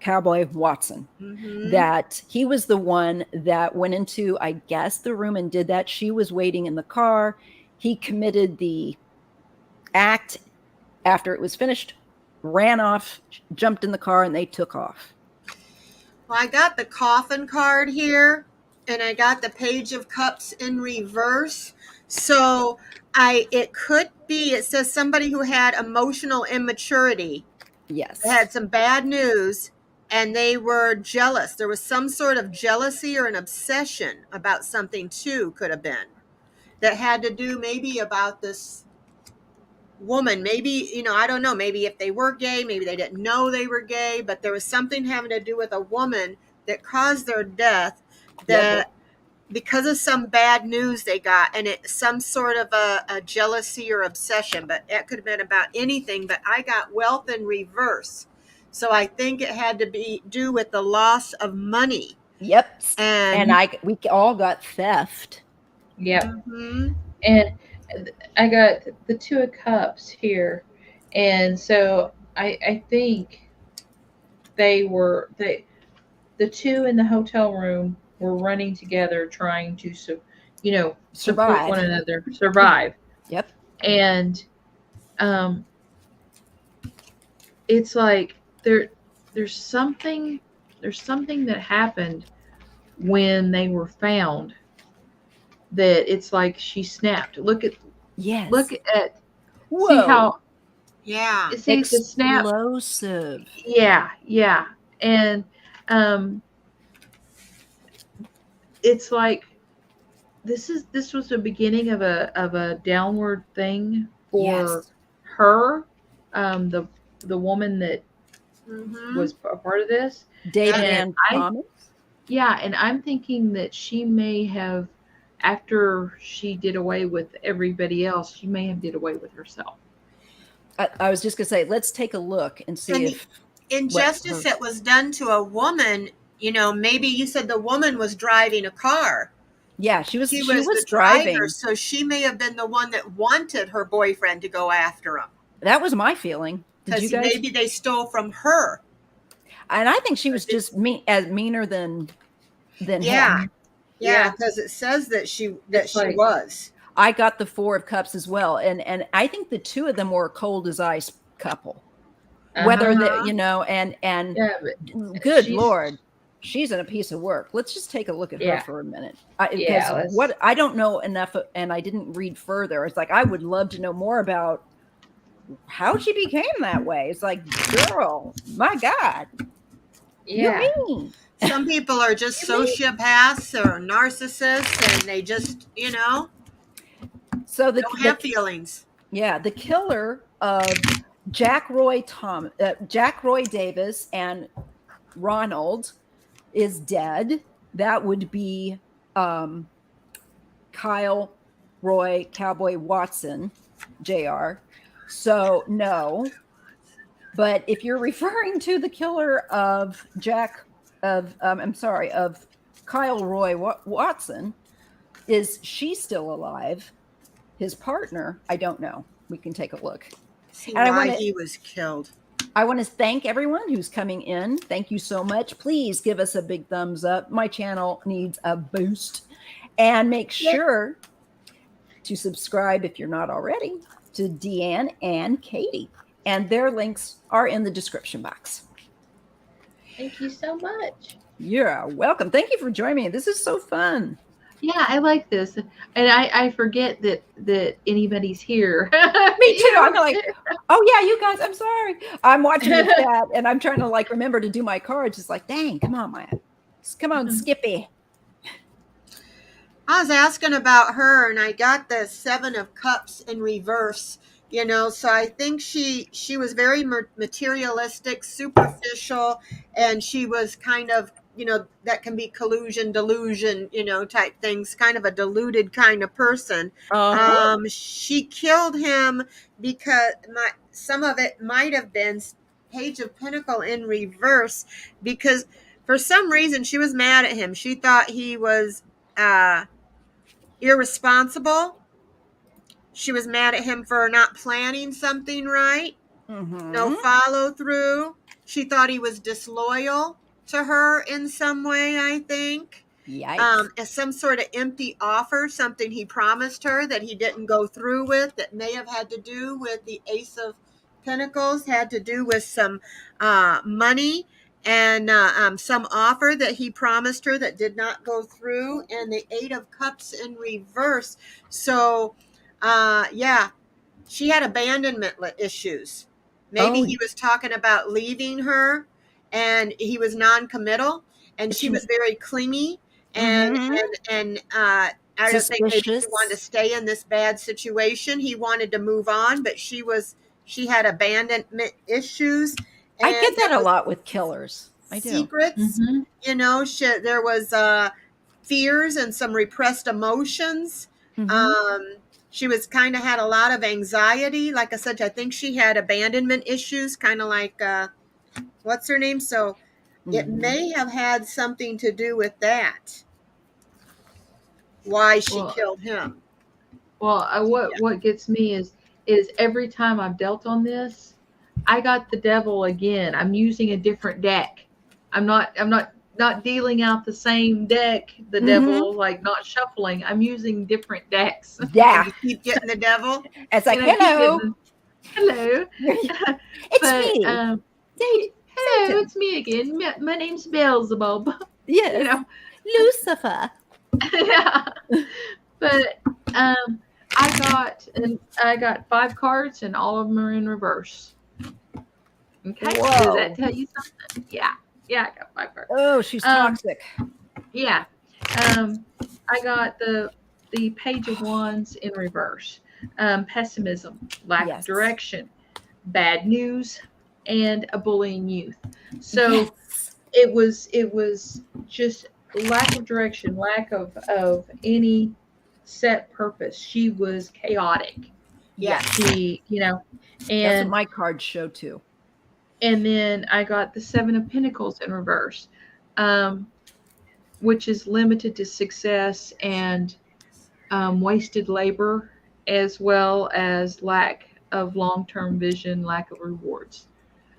Cowboy Watson, Mm-hmm. that he was the one that went into, I guess, the room and did that. She was waiting in the car. He committed the act after it was finished, ran off, jumped in the car, and they took off. Well, I got the coffin card here, and I got the Page of Cups in reverse. So it could be, it says somebody who had emotional immaturity, Yes. had some bad news, and they were jealous. There was some sort of jealousy or an obsession about something too, could have been, that had to do maybe about this woman. Maybe, I don't know, maybe if they were gay, maybe they didn't know they were gay, but there was something having to do with a woman that caused their death, that because of some bad news they got, and it's some sort of a jealousy or obsession, but it could have been about anything. But I got wealth in reverse, so I think it had to do with the loss of money. Yep. And we all got theft. Yep. Mhm. And I got the Two of Cups here, and so I think the two in the hotel room were running together, trying to support Survive. one another, survive. Yep. And it's like there's something that happened when they were found, that it's like she snapped. Look at Whoa. see how Yeah. see the snap. Explosive. Yeah. And it's like this was the beginning of a downward thing for her, the woman that Mhm. was a part of this. David And and Thomas. Yeah, and I'm thinking that she may have, after she did away with everybody else, she may have did away with herself. I was just gonna say, let's take a look and see And if injustice that was done to a woman, maybe you said the woman was driving a car. Yeah, she was the driving. driver, so she may have been the one that wanted her boyfriend to go after him. That was my feeling. Did you guys? Maybe they stole from her. And I think she was just meaner than Yeah. him. Yeah, because it says that she was. I got the Four of Cups as well, and I think the two of them were a cold as ice couple. Whether and good Lord, she's in a piece of work. Let's just take a look at her for a minute. What I don't know enough, and I didn't read further. It's like I would love to know more about how she became that way. It's like, girl, my God, you're mean. Some people are just sociopaths or narcissists, and they just, so don't have feelings. Yeah, the killer of Jack Roy Davis and Ronald is dead. That would be Kyle Roy Cowboy Watson, Jr. So no, but if you're referring to the killer of of Kyle Roy Watson, is she still alive? His partner, I don't know. We can take a look. See why he was killed. I want to thank everyone who's coming in. Thank you so much. Please give us a big thumbs up. My channel needs a boost. And make sure to subscribe if you're not already to DeAnn and Katy. And their links are in the description box. Thank you so much. You're welcome. Thank you for joining me. This is so fun. Yeah, I like this, and I forget that anybody's here. Me too. I'm like, oh yeah, you guys. I'm sorry. I'm watching the chat, and I'm trying to like remember to do my cards. It's like, dang, come on, Maya. Come on, Skippy. I was asking about her, and I got the 7 of Cups in reverse. So I think she was very materialistic, superficial, and she was kind of, that can be collusion, delusion, type things, kind of a deluded kind of person. She killed him because some of it might have been Page of Pentacle in reverse, because for some reason she was mad at him. She thought he was irresponsible. She was mad at him for not planning something right. No follow through. She thought he was disloyal to her in some way, I think. Yikes. As some sort of empty offer, something he promised her that he didn't go through with, that may have had to do with the Ace of Pentacles, had to do with some money and some offer that he promised her that did not go through, and the 8 of Cups in reverse. So she had abandonment issues. Maybe he was talking about leaving her, and he was non-committal, and she was very clingy, and I don't think maybe he wanted to stay in this bad situation. He wanted to move on, but she had abandonment issues. I get that a lot with killers. I do. Secrets, there was fears and some repressed emotions. She was kind of had a lot of anxiety. Like I said, I think she had abandonment issues, kind of like, what's her name? So it may have had something to do with that. Why she killed him. Well, what gets me is every time I've dealt on this, I got the devil again. I'm using a different deck. I'm not dealing out the same deck, the devil, like not shuffling. I'm using different decks. Yeah. You keep getting the devil. It's like, hello. Hello. It's me. Hello, it's me again. My name's Beelzebub. Yes. Lucifer. Yeah. But I got 5 cards, and all of them are in reverse. Okay. Whoa. Does that tell you something? Yeah. Yeah, I got 5 cards. Oh, she's toxic. Yeah. I got the Page of Wands in reverse. Pessimism, lack of direction, bad news, and a bullying youth. So it was just lack of direction, lack of any set purpose. She was chaotic. Yeah. She, and that's what my cards show too. And then I got the 7 of Pentacles in reverse, which is limited to success and wasted labor, as well as lack of long-term vision, lack of rewards.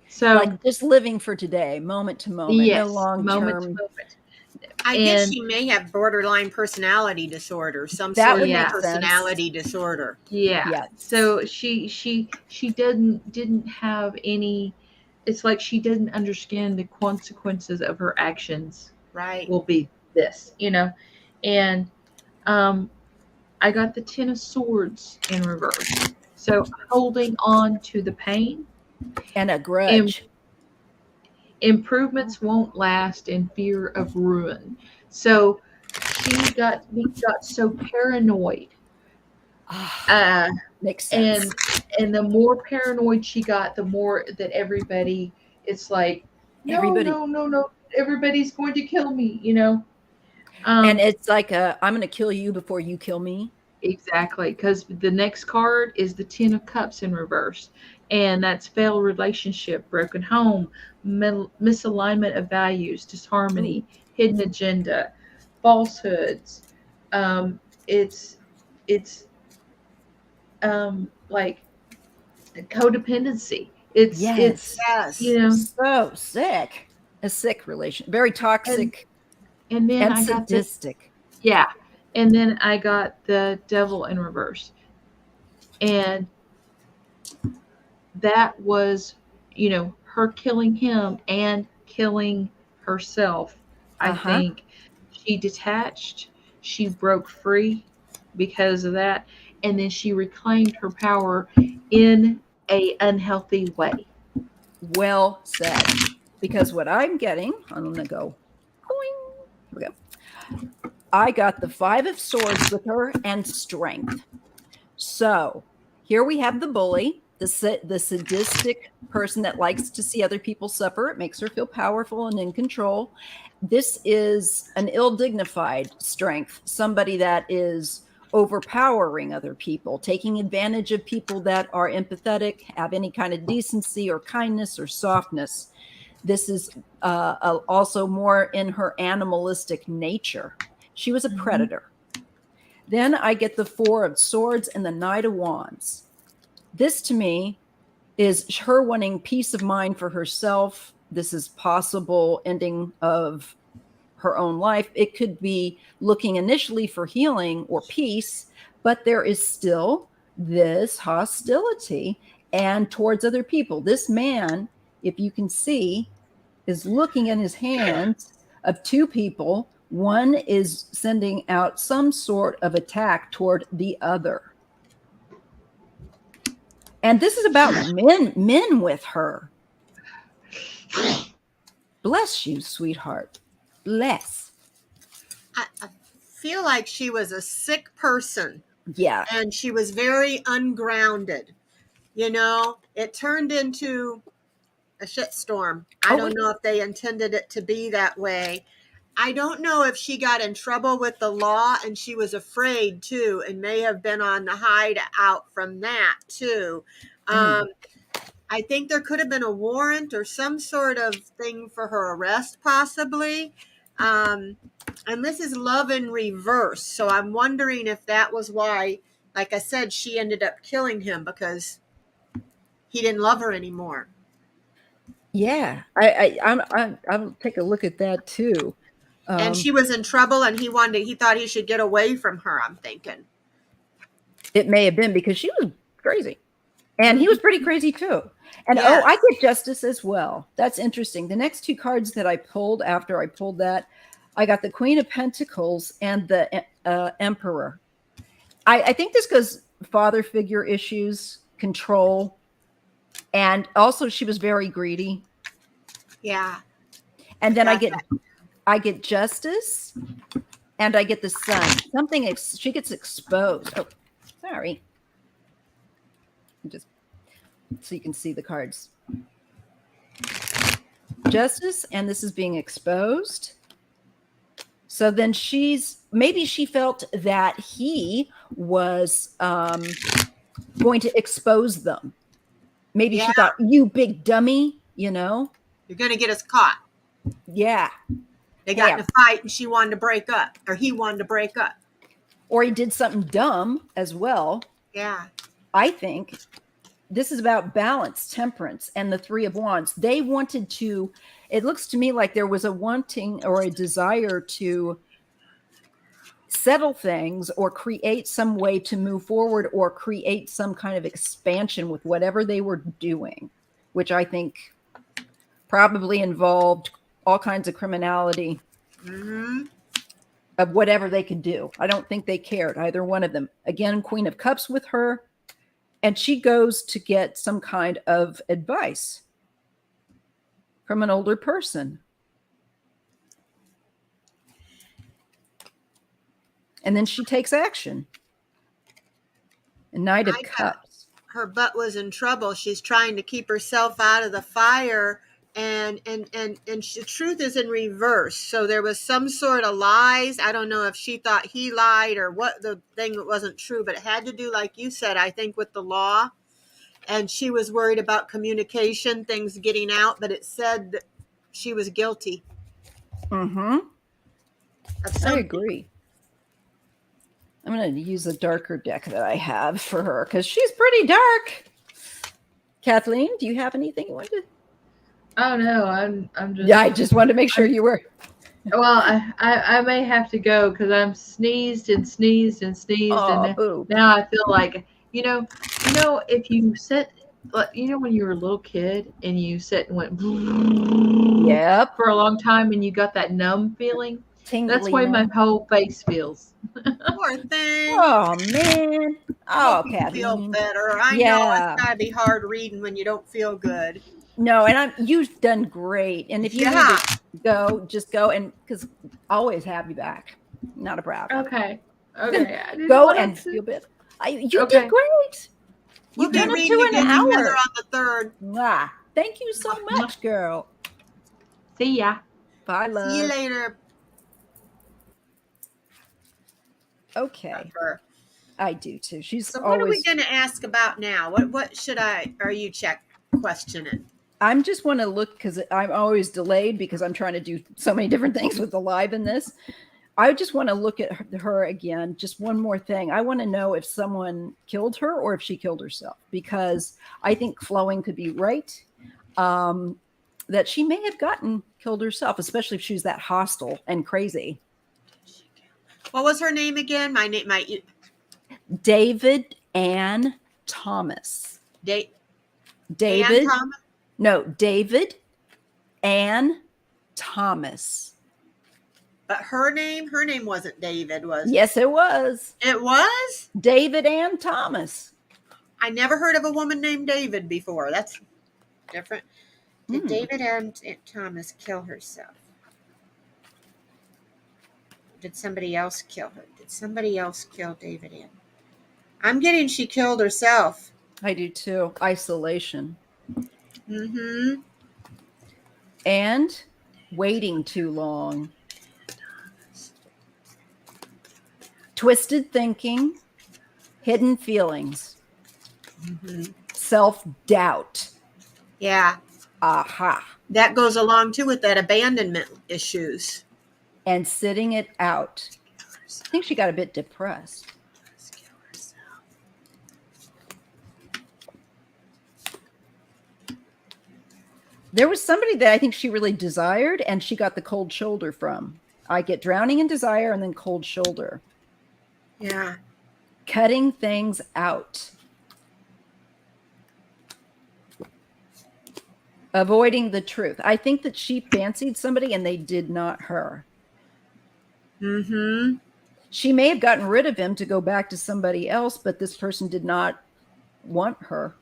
So, like just living for today, moment to moment, no long-term. Moment to moment. I guess she may have borderline personality disorder, some sort of personality disorder. Yeah. So she didn't have any. It's like she didn't understand the consequences of her actions. Right. Will be this, and I got the 10 of Swords in reverse. So holding on to the pain and a grudge. Improvements won't last, in fear of ruin. So we got so paranoid. Makes sense. And the more paranoid she got, the more that everybody, it's like, no, everybody's going to kill me, and it's like I'm going to kill you before you kill me. Exactly, because the next card is the 10 of Cups in reverse, and that's failed relationship, broken home, misalignment of values, disharmony, hidden agenda, falsehoods. It's like codependency. It's so sick. A sick relation, very toxic, and then I sadistic. And then I got the Devil in reverse, and that was, her killing him and killing herself. I Uh-huh. think she detached, she broke free because of that, and then she reclaimed her power in a unhealthy way. Well said. Because what I'm getting, I'm going to go, boing. Here we go. I got the 5 of Swords with her and strength. So here we have the bully, the sadistic person that likes to see other people suffer. It makes her feel powerful and in control. This is an ill-dignified strength, somebody that is overpowering other people, taking advantage of people that are empathetic, have any kind of decency or kindness or softness. This is also more in her animalistic nature. She was a predator. Then I get the 4 of Swords and the Knight of Wands. This to me is her wanting peace of mind for herself. This is possible ending of her own life. It could be looking initially for healing or peace, but there is still this hostility and towards other people. This man, if you can see, is looking in his hands of 2 people. One is sending out some sort of attack toward the other. And this is about men with her. Bless you, sweetheart. Bless. I feel like she was a sick person. Yeah. And she was very ungrounded. It turned into a shitstorm. I don't know if they intended it to be that way. I don't know if she got in trouble with the law and she was afraid too, and may have been on the hide out from that too. I think there could have been a warrant or some sort of thing for her arrest, possibly. And this is love in reverse. So I'm wondering if that was why, like I said, she ended up killing him, because he didn't love her anymore. Yeah, I'll take a look at that too. And she was in trouble, and he thought he should get away from her, I'm thinking. It may have been because she was crazy. And he was pretty crazy too. And Yes. I get Justice as well. That's interesting. The next 2 cards that I pulled after I pulled that, I got the Queen of Pentacles and the Emperor. I think this goes father figure issues, control, and also she was very greedy. Yeah. And then I get Justice, and I get the Sun. She gets exposed. Oh, sorry. Just so you can see the cards. Justice, and this is being exposed. So then maybe she felt that he was going to expose them. Maybe she thought, you big dummy, You're going to get us caught. Yeah. They got in a fight and she wanted to break up, or he wanted to break up. Or he did something dumb as well. Yeah. I think this is about balance, temperance, and the 3 of Wands. They wanted to, it looks to me like there was a wanting or a desire to settle things or create some way to move forward or create some kind of expansion with whatever they were doing, which I think probably involved all kinds of criminality of whatever they could do. I don't think they cared, either one of them. Again, Queen of Cups with her, and she goes to get some kind of advice from an older person. And then she takes action. A Knight of Cups. Her butt was in trouble. She's trying to keep herself out of the fire, and the truth is in reverse. So there was some sort of lies. I don't know if she thought he lied or what the thing that wasn't true, but it had to do, like you said, I think, with the law. And she was worried about communication, things getting out, but it said that she was guilty. I agree. I'm going to use a darker deck that I have for her because she's pretty dark. Kathleen, do you have anything you want to? Oh no, I'm just. Yeah, I just wanted to make sure you were. Well, I may have to go because I'm sneezed and sneezed and sneezed, and now I feel like if you sit You know when you were a little kid and you sat and went Yep. for a long time and you got that numb feeling? That's Tingly why my numb. whole face feels. Poor thing. Oh man. Hope Oh, you feel Kathleen. better. I know it's Yeah. gotta be hard reading when you don't feel good. No, and you've done great. And if you need Yeah. to go, just go, and because always have you back. Not a problem. Okay. Okay. I didn't Go want and to. feel better. You did Okay. great. We'll You've be done it reading to an again together hour. on the 3rd. Mwah. Thank you so much, girl. See ya. Bye, See you love. later. Okay. Pepper. I do too. She's So what are we always. going to ask about now? What should are you questioning? I'm just want to look because I'm always delayed because I'm trying to do so many different things with the live in this. I just want to look at her again. Just one more thing. I want to know if someone killed her or if she killed herself, because I think Flowing could be right. That she may have gotten killed herself, especially if she was that hostile and crazy. What was her name again? David Ann Thomas. David. Thomas? No, David Ann Thomas. But her name wasn't David, was it? Yes, it was. It was? David Ann Thomas. I never heard of a woman named David before. That's different. Did David Ann Thomas kill herself? Did somebody else kill her? Did somebody else kill David Ann? I'm getting she killed herself. I do too. Isolation. Mm-hmm. And waiting too long. Twisted thinking. Hidden feelings. Mm-hmm. Self-doubt. Yeah. Aha. That goes along too with that abandonment issues. And sitting it out. I think she got a bit depressed. There was somebody that I think she really desired and she got the cold shoulder from. I get drowning in desire and then cold shoulder. Yeah. Cutting things out. Avoiding the truth. I think that she fancied somebody and they did not her. Mm-hmm. She may have gotten rid of him to go back to somebody else, but this person did not want her.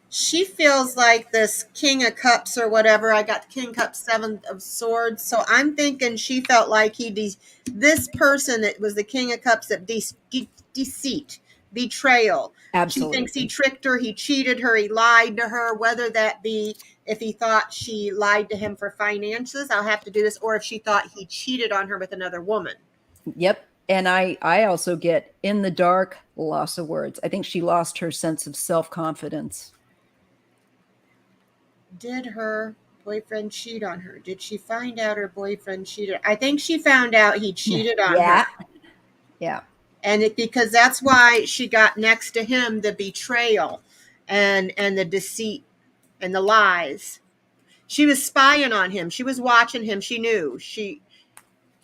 She feels like this King of Cups or whatever. I got the King Cup, 7 of Swords. So I'm thinking she felt like this person that was the King of Cups of deceit, betrayal. Absolutely. She thinks he tricked her, he cheated her, he lied to her, whether that be if he thought she lied to him for finances, I'll have to do this, or if she thought he cheated on her with another woman. Yep. And I also get in the dark, loss of words. I think she lost her sense of self-confidence. Did her boyfriend cheat on her? Did she find out her boyfriend cheated? I think she found out he cheated on her. Yeah. And because that's why she got next to him, the betrayal and the deceit and the lies. She was spying on him. She was watching him. She knew. She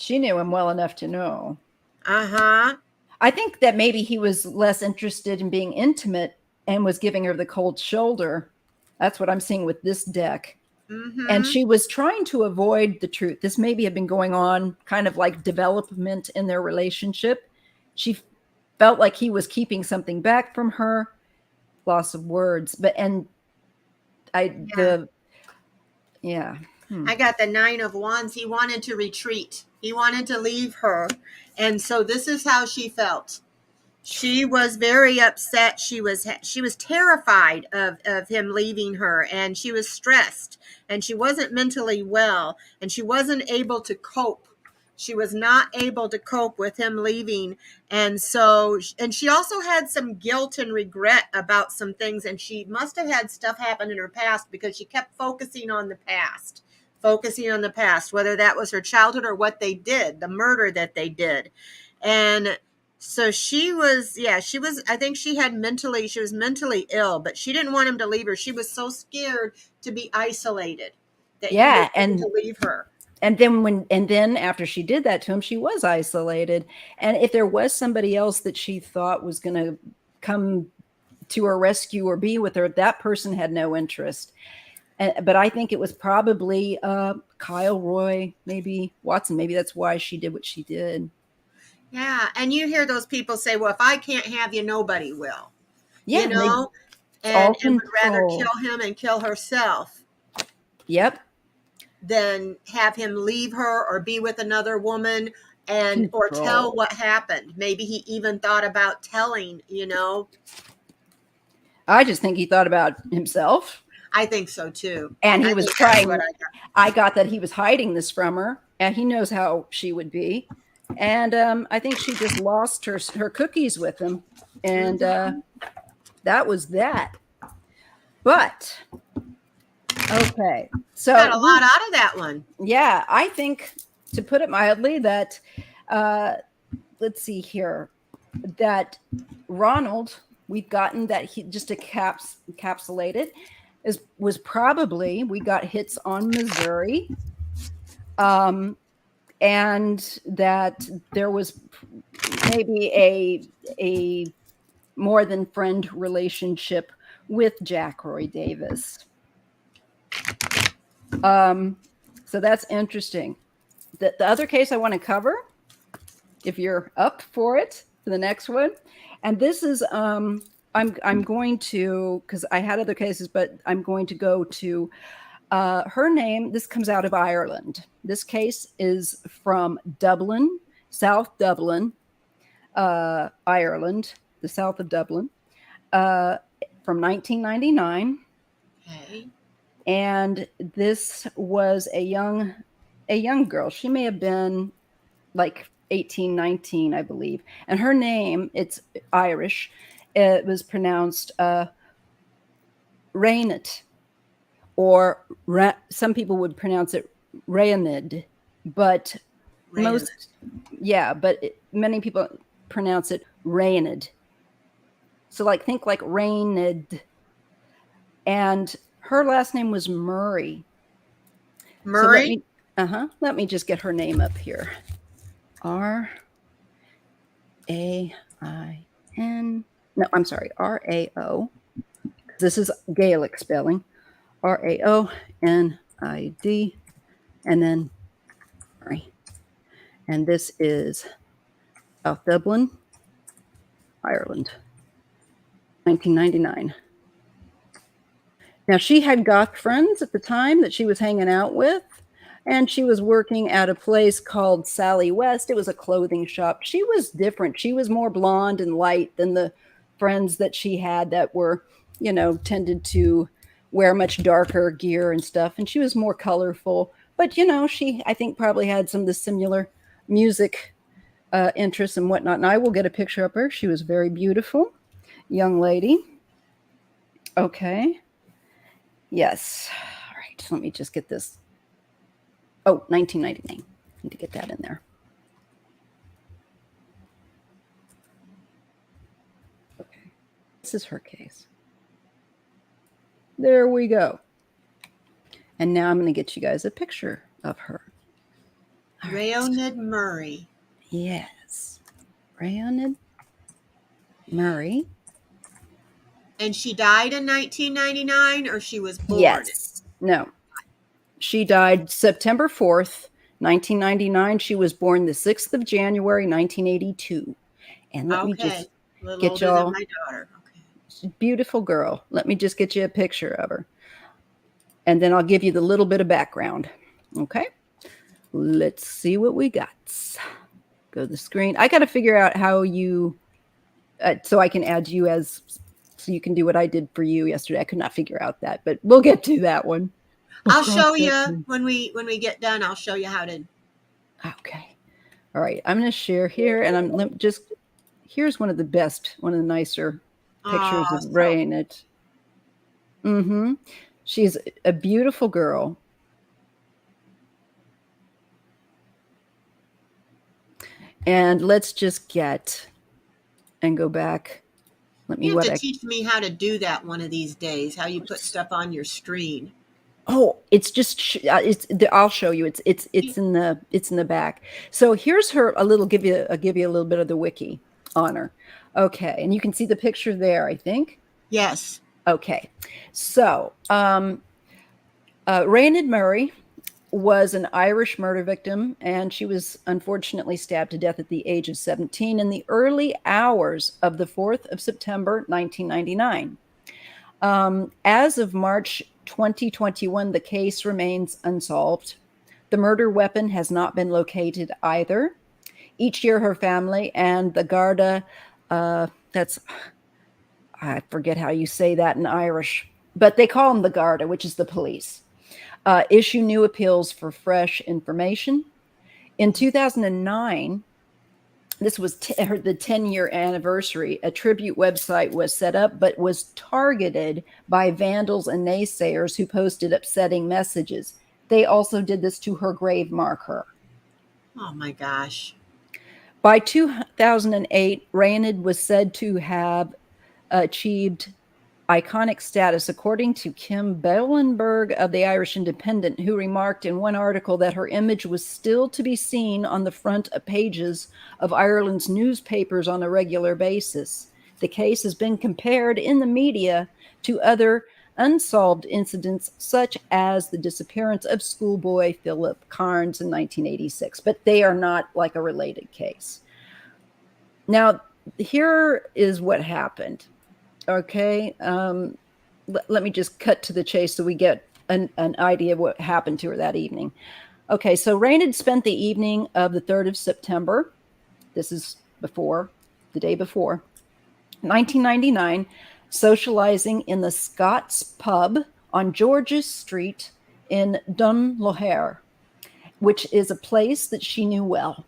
knew him well enough to know. Uh-huh. I think that maybe he was less interested in being intimate and was giving her the cold shoulder. That's what I'm seeing with this deck. Mm-hmm. And she was trying to avoid the truth. This maybe had been going on kind of like development in their relationship. She felt like he was keeping something back from her. Loss of words. I got the 9 of Wands. He wanted to retreat. He wanted to leave her. And so this is how she felt. She was very upset. She was terrified of him leaving her, and she was stressed, and she wasn't mentally well, and she wasn't able to cope. She was not able to cope with him leaving. And so, and she also had some guilt and regret about some things, and she must have had stuff happen in her past because she kept focusing on the past, whether that was her childhood or what they did, the murder that they did. And so she was, I think she was mentally ill, but she didn't want him to leave her. She was so scared to be isolated that he was to leave her. And then after she did that to him, she was isolated. And if there was somebody else that she thought was going to come to her rescue or be with her. That person had no interest. But I think it was probably Kyle, Roy, maybe Watson. Maybe that's why she did what she did. Yeah, and you hear those people say, well, if I can't have you, nobody will. Yeah, you know, all and would rather control. kill him and kill herself Yep. than have him leave her or be with another woman and or Control. tell what happened. Maybe he even thought about telling, I just think he thought about himself. I think so too. And he I was think that's trying. what I got that he was hiding this from her, and he knows how she would be. And I think she just lost her cookies with him, and that was that. But okay, so got a lot out of that one. Yeah, I think, to put it mildly, that let's see here, that Ronald, we've gotten that he just encapsulated was probably, we got hits on Missouri, and that there was maybe a more than friend relationship with Jack Roy Davis. So that's interesting. The other case I want to cover, if you're up for it, for the next one, and this is I'm going to, because I had other cases, but I'm going to go to her name. This comes out of Ireland. This case is from Dublin, South Dublin, Ireland, the south of Dublin, from 1999. Okay. And this was a young girl. She may have been like 18, 19, I believe. And her name, it's Irish. It was pronounced Rainit, or some people would pronounce it Rayanid, but many people pronounce it Rayanid. So think like Rainid. And her last name was Murray. Murray? So let me just get her name up here. R-A-I-N. No, I'm sorry. R-A-O. This is Gaelic spelling. R-A-O-N-I-D. And then Murray. And this is South Dublin, Ireland, 1999. Now, she had goth friends at the time that she was hanging out with, and she was working at a place called Sally West. It was a clothing shop. She was different. She was more blonde and light than the friends that she had that were, tended to wear much darker gear and stuff. And she was more colorful. But, she, I think, probably had some of the similar music interests and whatnot. And I will get a picture of her. She was very beautiful young lady. Okay. Yes. All right. Let me just get this. Oh, 1999. Need to get that in there. Okay. This is her case. There we go. And now I'm going to get you guys a picture of her. Rayanid Murray. Yes. Rayanid Murray. And she died in 1999, or she was born? Yes. No. She died September 4th, 1999. She was born the 6th of January, 1982. And let me just get y'all. My daughter. Okay. Beautiful girl. Let me just get you a picture of her. And then I'll give you the little bit of background. Okay. Let's see what we got. Go to the screen. I got to figure out how you, so I can add you as, so you can do what I did for you yesterday. I could not figure out that, but we'll get to that one. I'll show you when we get done. I'll show you how to. Okay. All right. I'm going to share here, and I'm just, here's one of the nicer pictures of Ray in it. Mm-hmm. She's a beautiful girl. And let's just get and go back. You have to teach me how to do that one of these days. How you put stuff on your screen. Oh, it's just I'll show you. It's in the back. So here's her. I'll give you a little bit of the wiki on her. Okay, and you can see the picture there, I think. Yes. Okay. So, Rhiannon Murray was an Irish murder victim, and she was unfortunately stabbed to death at the age of 17 in the early hours of the 4th of September, 1999. As of March 2021, the case remains unsolved. The murder weapon has not been located either. Each year, her family and the Garda, I forget how you say that in Irish, but they call them the Garda, which is the police, issue new appeals for fresh information. In 2009, this was the 10-year anniversary, a tribute website was set up, but was targeted by vandals and naysayers who posted upsetting messages. They also did this to her grave marker. Oh my gosh. By 2008, Rhiannon was said to have achieved iconic status, according to Kim Bellenberg of the Irish Independent, who remarked in one article that her image was still to be seen on the front pages of Ireland's newspapers on a regular basis. The case has been compared in the media to other unsolved incidents, such as the disappearance of schoolboy Philip Carnes in 1986, but they are not like a related case. Now, here is what happened. Okay, let me just cut to the chase so we get an idea of what happened to her that evening. Okay, so Rain had spent the evening of the 3rd of September. This is the day before, 1999, socializing in the Scots pub on George's Street in Dunloher, which is a place that she knew well.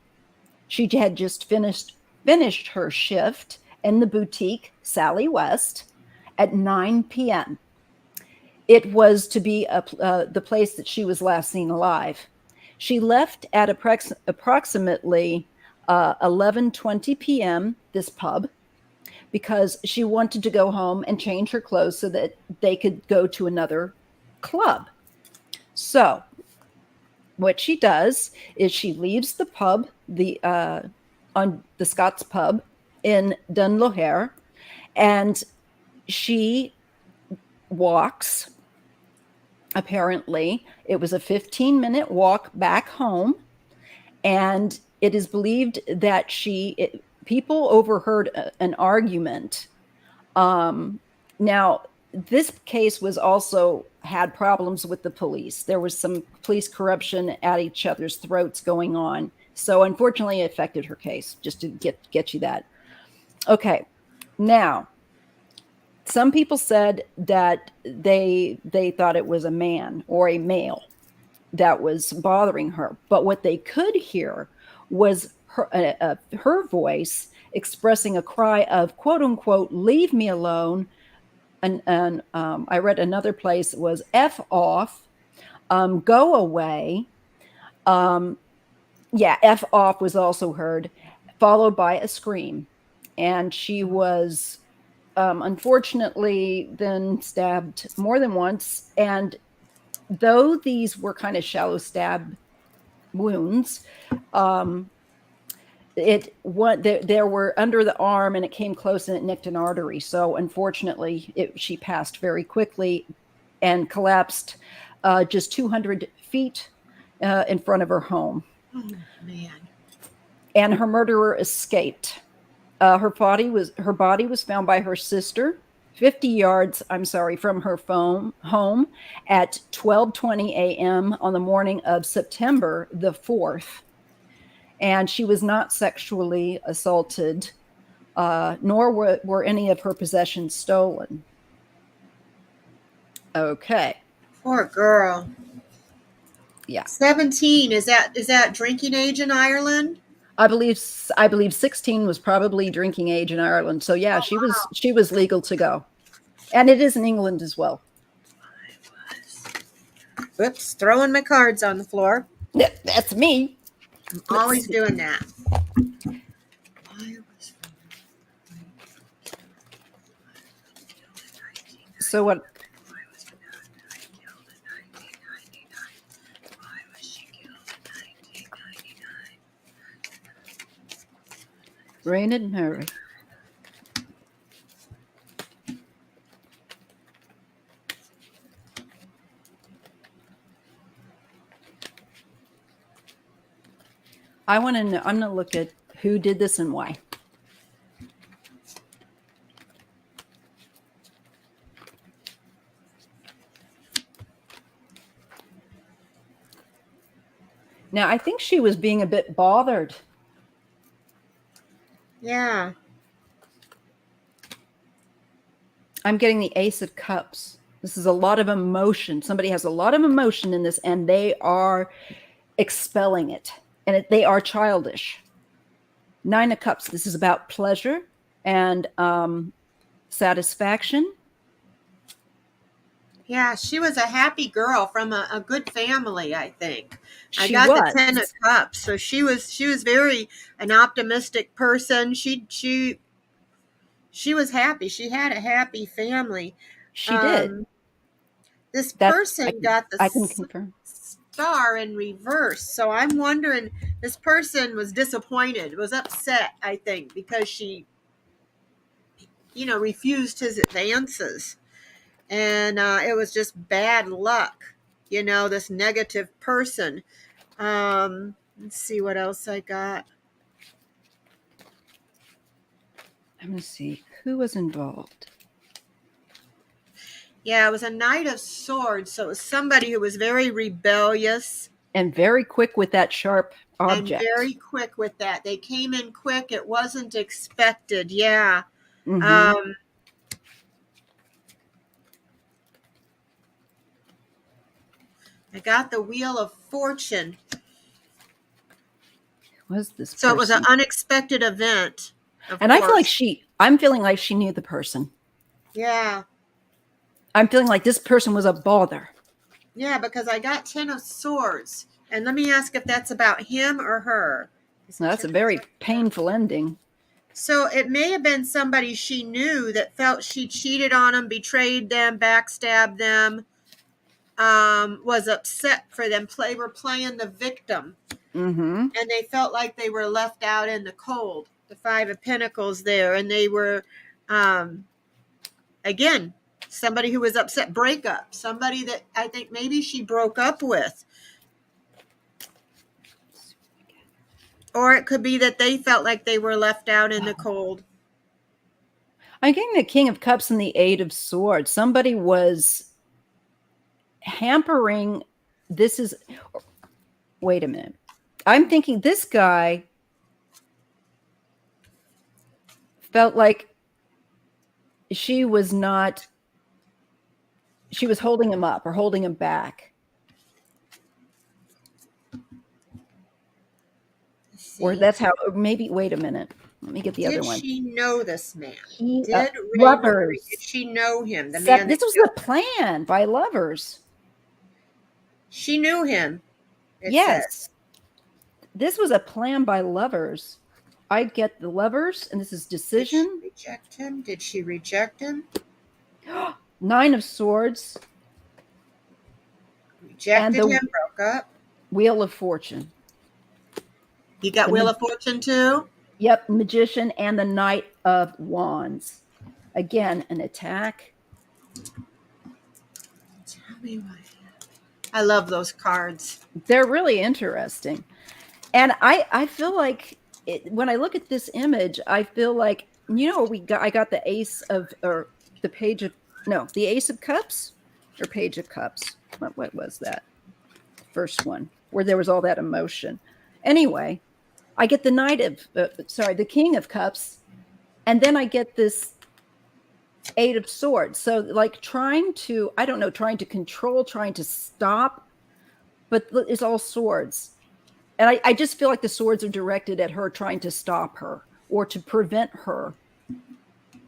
She had just finished her shift in the boutique Sally West at 9 p.m. It was to be the place that she was last seen alive. She left at approximately 11:20 p.m., this pub, because she wanted to go home and change her clothes so that they could go to another club. So what she does is she leaves the pub, on the Scots pub in Dunloher, and she walks. Apparently, it was a 15-minute walk back home, and it is believed that people overheard an argument. Now, this case was also had problems with the police. There was some police corruption at each other's throats going on. So unfortunately, it affected her case, just to get you that. Okay, now, some people said that they thought it was a man or a male that was bothering her. But what they could hear was her voice expressing a cry of, quote unquote, "leave me alone." And I read another place was "F off," "go away." F off was also heard, followed by a scream. And she was unfortunately then stabbed more than once. And though these were kind of shallow stab wounds, there were under the arm, and it came close and it nicked an artery. So unfortunately, she passed very quickly and collapsed just 200 feet in front of her home. Oh, man. And her murderer escaped. Her body was found by her sister 50 yards, from her home at 12:20 a.m. on the morning of September the 4th. And she was not sexually assaulted, nor were any of her possessions stolen. Okay. Poor girl. Yeah. 17, is that drinking age in Ireland? I believe 16 was probably drinking age in Ireland. So yeah, she was legal to go. And it is in England as well. Oops, throwing my cards on the floor. That's me. I'm always doing that. So what? Rain and Mary. I want to know. I'm going to look at who did this and why. Now, I think she was being a bit bothered. Yeah. I'm getting the Ace of Cups. This is a lot of emotion. Somebody has a lot of emotion in this, and they are expelling it. And they are childish. Nine of Cups. This is about pleasure and satisfaction. Yeah, she was a happy girl from a good family, I think. I She got was. the 10 of Cups, so she was very an optimistic person. She was happy. She had a happy family. She did. This That person got the I can confirm. star in reverse, so I'm wondering, this person was disappointed, was upset, I think, because she, refused his advances. And it was just bad luck, this negative person. Let's see what else I got. I'm going to see who was involved. Yeah, it was a Knight of Swords, so it was somebody who was very rebellious. And very quick with that sharp object. And very quick with that. They came in quick. It wasn't expected. Yeah. Mm-hmm. I got the Wheel of Fortune. Who was this So person? it was an unexpected event. And I feel like I'm feeling like she knew the person. Yeah. I'm feeling like this person was a bother. Yeah, because I got 10 of Swords. And let me ask if that's about him or her. Now, that's a very painful ending. So it may have been somebody she knew that felt she cheated on them, betrayed them, backstabbed them, was upset for them. Were playing the victim. Mm-hmm. And they felt like they were left out in the cold. The Five of Pentacles there. And they were, again, somebody who was upset. Breakup. Somebody that I think maybe she broke up with. Or it could be that they felt like they were left out in the cold. I'm getting the King of Cups and the Eight of Swords. Somebody was hampering. Wait a minute. I'm thinking this guy felt like she was holding him up or holding him back. Or that's how, or maybe, wait a minute. Let me get the other one. Did she know this man? Lovers. Did she know him? This was the plan by Lovers. She knew him. Yes. This was a plan by Lovers. I get the Lovers, and this is decision. Did she reject him? Did she reject him? Nine of Swords. Rejected him, broke up. Wheel of Fortune. You got Wheel of Fortune too? Yep, Magician and the Knight of Wands. Again, an attack. Tell me why. I love those cards. They're really interesting. And I feel like when I look at this image, I feel like, I got the Ace of, or the Page of, no, the Ace of Cups or Page of Cups. What was that? First one, where there was all that emotion. Anyway, I get the King of Cups, and then I get this Eight of Swords. So like trying to control, trying to stop, but it's all swords. And I just feel like the swords are directed at her, trying to stop her or to prevent her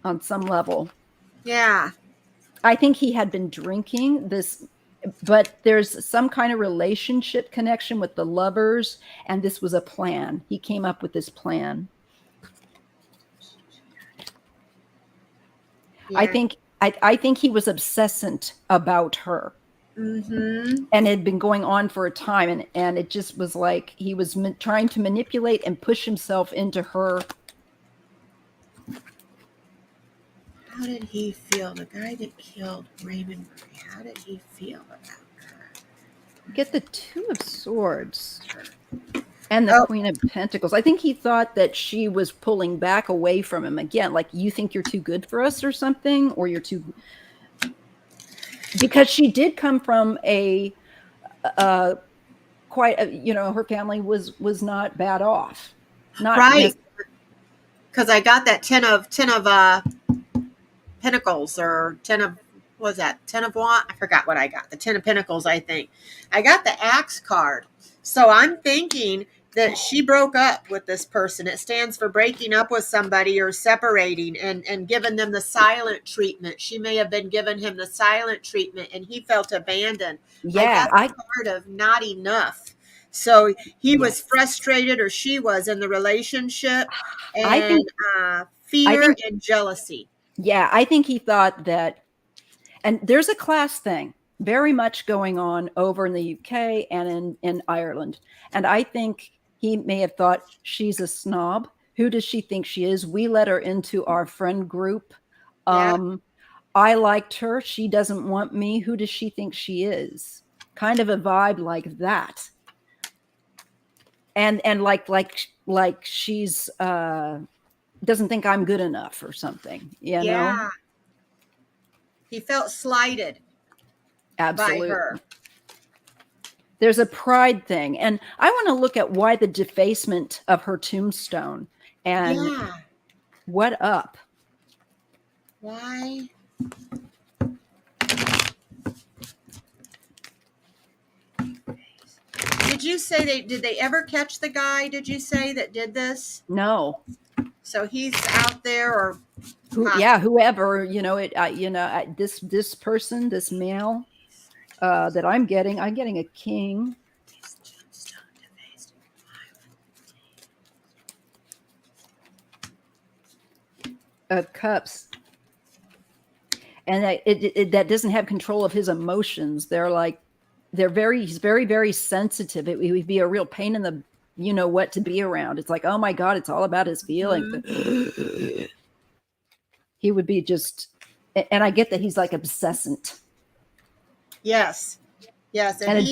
on some level. Yeah. I think he had been drinking this, but there's some kind of relationship connection with the Lovers, and this was a plan. He came up with this plan. Yeah. I think he was obsessant about her. Mm-hmm. And it had been going on for a time, and it just was like he was trying to manipulate and push himself into her. How did he feel? The guy that killed Raymond Murray, how did he feel about her? Get the Two of Swords. And the Oh, Queen of Pentacles. I think he thought that she was pulling back away from him again. Like, you think you're too good for us or something, or you're too, because she did come from a quite a, her family was not bad off. Not right. necessarily. Because I got that 10 of Pentacles, or 10 of, what was that? 10 of what? I forgot what I got. The 10 of Pentacles, I think. I got the Axe card. So I'm thinking that she broke up with this person. It stands for breaking up with somebody or separating, and giving them the silent treatment. She may have been giving him the silent treatment, and he felt abandoned. I Yeah, got the card of not enough. So he was yes. frustrated, or she was, in the relationship, I and think fear and jealousy. yeah, I think he thought that, and there's a class thing very much going on over in the UK and in Ireland. And I think he may have thought, she's a snob. Who does she think she is? We let her into our friend group. Yeah. I liked her. She doesn't want me. Who does she think she is? Kind of a vibe like that. And like she's doesn't think I'm good enough or something, Yeah. He felt slighted Absolutely. by her. There's a pride thing. And I want to look at why the defacement of her tombstone and what up. Why? Did you say did they ever catch the guy, did you say, that did this? No. So he's out there, or whoever, this person, this male that I'm getting a king. Of cups. And that doesn't have control of his emotions. He's very, very sensitive. It would be a real pain in the, what to be around. It's like, oh my God, it's all about his feelings. Mm-hmm. He would be just, and I get that he's like obsessant. Yes. And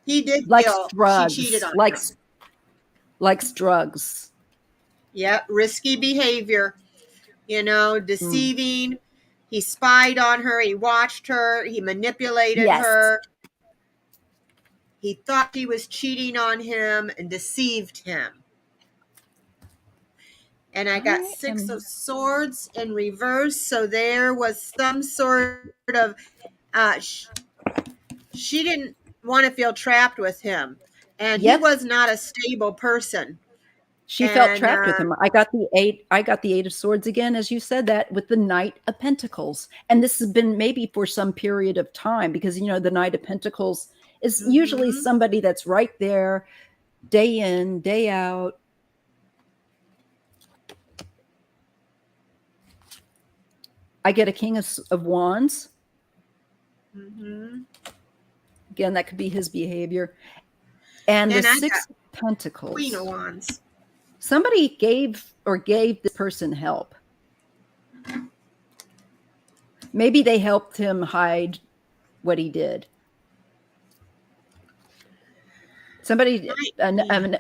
he did likes feel drugs, she cheated on likes him. Drugs. Yep. Risky behavior, deceiving. He spied on her. He watched her. He manipulated her. He thought she was cheating on him and deceived him. And I got 6 of Swords in reverse. So there was some sort of, she didn't want to feel trapped with him. And he was not a stable person. She felt trapped with him. I got the 8 of Swords again, as you said that, with the Knight of Pentacles. And this has been maybe for some period of time, because, the Knight of Pentacles is usually somebody that's right there, day in, day out. I get a King of Wands. Mm-hmm. Again, that could be his behavior. And the 6 of Pentacles. Queen of Wands. Somebody gave this person help. Maybe they helped him hide what he did. Somebody,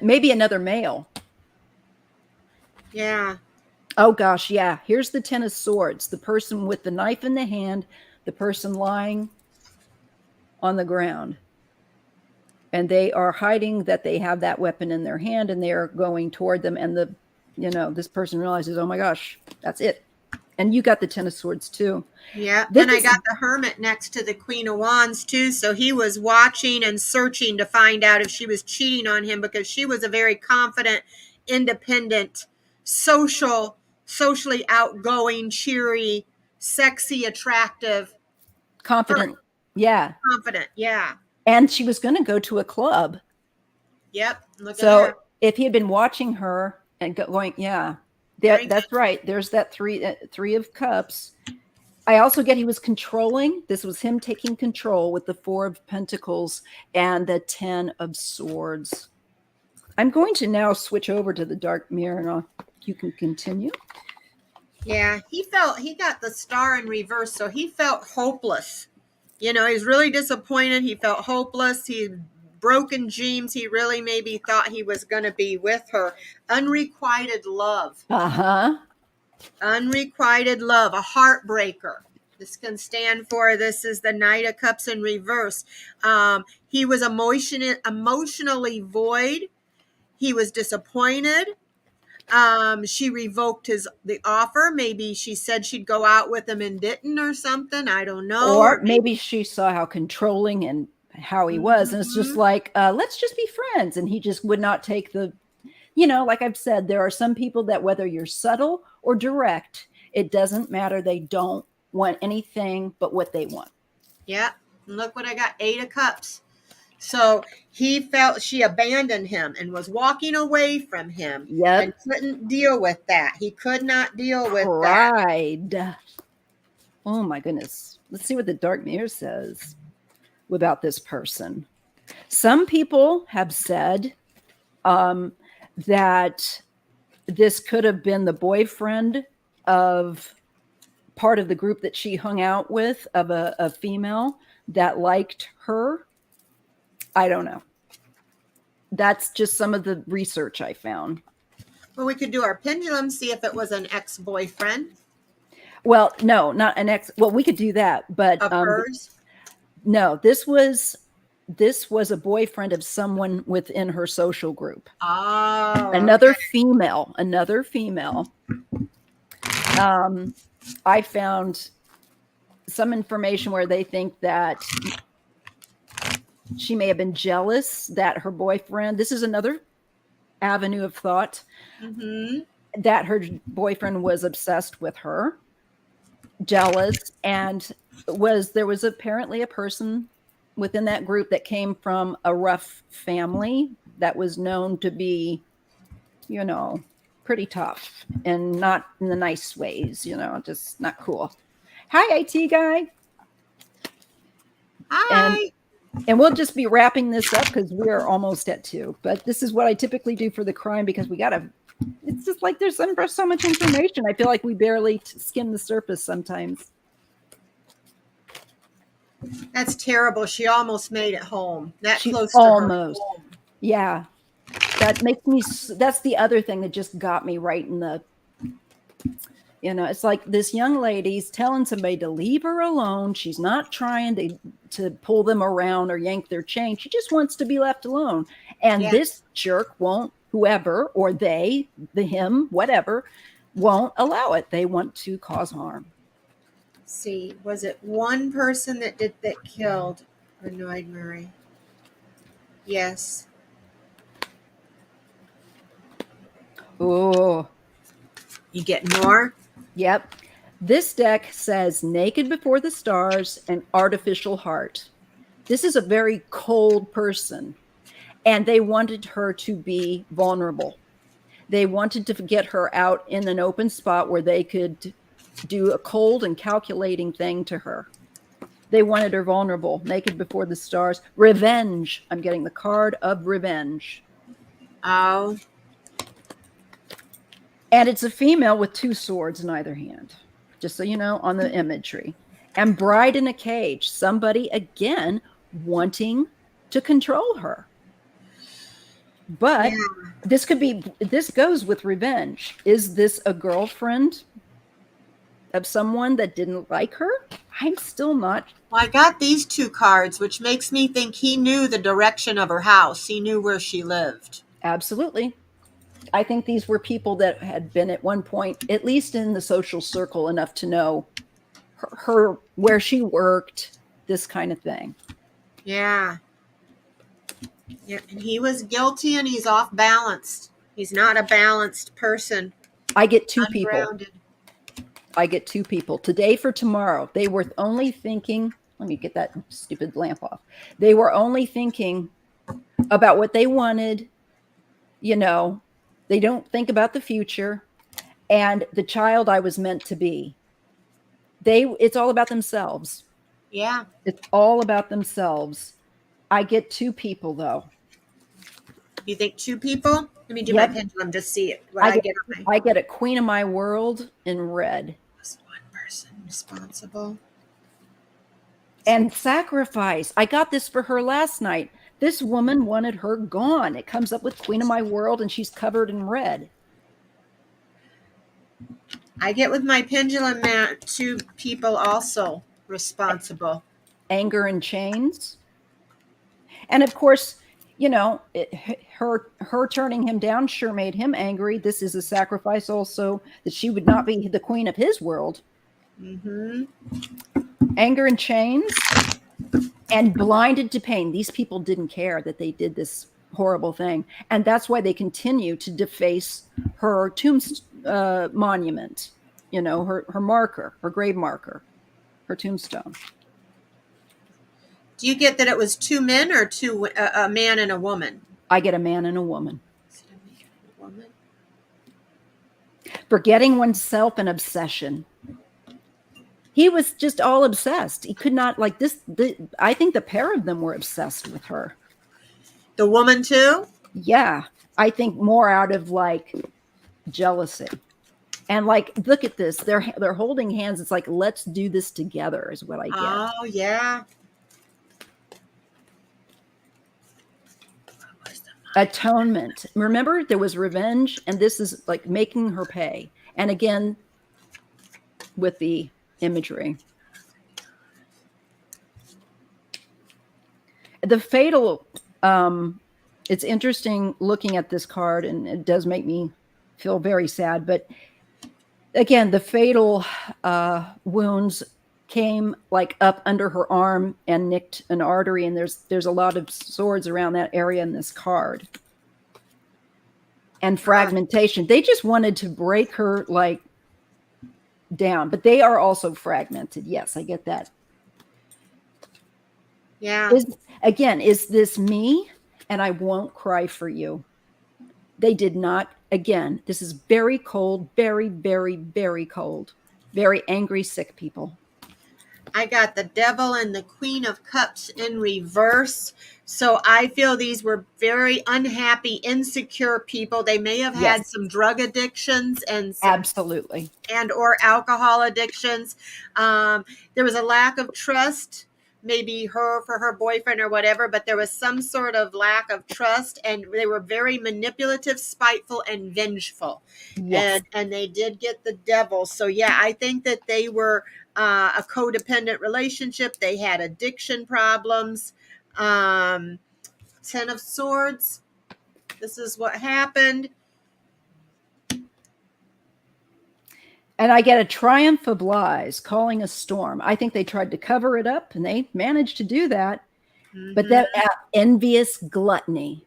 maybe another male. Yeah. Oh gosh, yeah. Here's the 10 of Swords. The person with the knife in the hand, the person lying on the ground. And they are hiding that they have that weapon in their hand, and they are going toward them. And this person realizes, oh my gosh, that's it. And you got the 10 of Swords too. Yeah. And I got the Hermit next to the Queen of Wands too. So he was watching and searching to find out if she was cheating on him, because she was a very confident, independent, socially outgoing, cheery, sexy, attractive, confident. Yeah. Confident. Yeah. And she was going to go to a club. Yep. Look so at her. If he had been watching her and going, that's right. There's that three of Cups. I also get he was controlling. This was him taking control with the 4 of Pentacles and the 10 of Swords. I'm going to now switch over to the dark mirror, and you can continue. Yeah, he got the Star in reverse, so he felt hopeless. He was really disappointed. He felt hopeless. He broken dreams. He really maybe thought he was going to be with her. Unrequited love. Uh-huh. Unrequited love, a heartbreaker. This can stand for, this is the Knight of Cups in reverse. He was emotionally void. He was disappointed. She revoked the offer. Maybe she said she'd go out with him and didn't, or something. I don't know. Or maybe she saw how controlling and how he was, and it's just like, let's just be friends. And he just would not take the, like I've said, there are some people that whether you're subtle or direct, it doesn't matter. They don't want anything but what they want. Yeah. Look what I got, 8 of Cups. So he felt she abandoned him and was walking away from him. Yep. And couldn't deal with that. He could not deal with Pride. that. Oh my goodness. Let's see what the Dark Mirror says about this person. Some people have said that this could have been the boyfriend of part of the group that she hung out with, of a female that liked her. I don't know. That's just some of the research I found. Well, we could do our pendulum, see if it was an ex-boyfriend. Well, no, not an ex. Well, we could do that, but of hers. No, this was a boyfriend of someone within her social group. Oh, another female. I found some information where they think that she may have been jealous that her boyfriend, this is another avenue of thought, that her boyfriend was obsessed with her, jealous, and there was apparently a person within that group that came from a rough family that was known to be, pretty tough and not in the nice ways, just not cool. Hi, IT guy. Hi. And we'll just be wrapping this up because we're almost at 2. But this is what I typically do for the crime, because it's just like there's so much information. I feel like we barely skim the surface sometimes. That's terrible. She almost made it home. Close to almost. Her home. Yeah. That makes me, that's the other thing that just got me right in the, it's like this young lady's telling somebody to leave her alone. She's not trying to pull them around or yank their chain. She just wants to be left alone. And this jerk won't, whoever, or they, him, whatever, won't allow it. They want to cause harm. See, was it one person that killed or annoyed Murray? Yes. Oh. You get more? Yep. This deck says Naked Before the Stars and Artificial Heart. This is a very cold person, and they wanted her to be vulnerable. They wanted to get her out in an open spot where they could do a cold and calculating thing to her. They wanted her vulnerable. Naked Before the Stars. Revenge. I'm getting the card of revenge. Oh. And it's a female with 2 swords in either hand, just so you know, on the imagery. And Bride in a Cage, somebody, again, wanting to control her. But this goes with revenge. Is this a girlfriend of someone that didn't like her? I'm still not. Well, I got these 2 cards, which makes me think he knew the direction of her house. He knew where she lived. Absolutely. I think these were people that had been at one point, at least in the social circle, enough to know her where she worked, this kind of thing. Yeah. Yeah, and he was guilty, and he's off balanced. He's not a balanced person. I get 2 people. I get 2 people. Today for tomorrow. They were only thinking, let me get that stupid lamp off. They were only thinking about what they wanted, They don't think about the future and the child I was meant to be. It's all about themselves. Yeah. It's all about themselves. I get 2 people, though. You think 2 people? Let me do my pendulum to see it. I get a Queen of My World in red. Was one person responsible? And sacrifice. I got this for her last night. This woman wanted her gone. It comes up with Queen of My World, and she's covered in red. I get with my pendulum mat 2 people also responsible. Anger and chains. And of course, her turning him down sure made him angry. This is a sacrifice also that she would not be the queen of his world. Mm-hmm. Anger and chains and blinded to pain. These people didn't care that they did this horrible thing. And that's why they continue to deface her monument, her marker, her grave marker, her tombstone. Do you get that it was 2 men or a man and a woman? I get a man and a woman. Is it a man and a woman? Forgetting oneself and obsession. He was just all obsessed. He could not I think the pair of them were obsessed with her. The woman too? Yeah. I think more out of jealousy. And look at this. They're holding hands. It's like, let's do this together is what I get. Oh, yeah. Atonement. Remember, there was revenge, and this is making her pay. And again, with the imagery. The fatal, it's interesting looking at this card, and it does make me feel very sad. But again, the fatal wounds came up under her arm and nicked an artery, and there's a lot of swords around that area in this card. And fragmentation. They just wanted to break her down, but they are also fragmented. Yes, I get that. Yeah. Is this me? And I won't cry for you. They did not. Again, this is very cold, very, very, very cold. Very angry, sick people. I got the Devil and the Queen of Cups in reverse. So I feel these were very unhappy, insecure people. They may have had some drug addictions and absolutely, and or alcohol addictions. There was a lack of trust, maybe for her boyfriend or whatever, but there was some sort of lack of trust, and they were very manipulative, spiteful, and vengeful. Yes. And they did get the Devil. So yeah, I think that they were a codependent relationship. They had addiction problems. 10 of Swords. This is what happened. And I get a Triumph of Lies, calling a storm. I think they tried to cover it up, and they managed to do that. Mm-hmm. But that envious gluttony.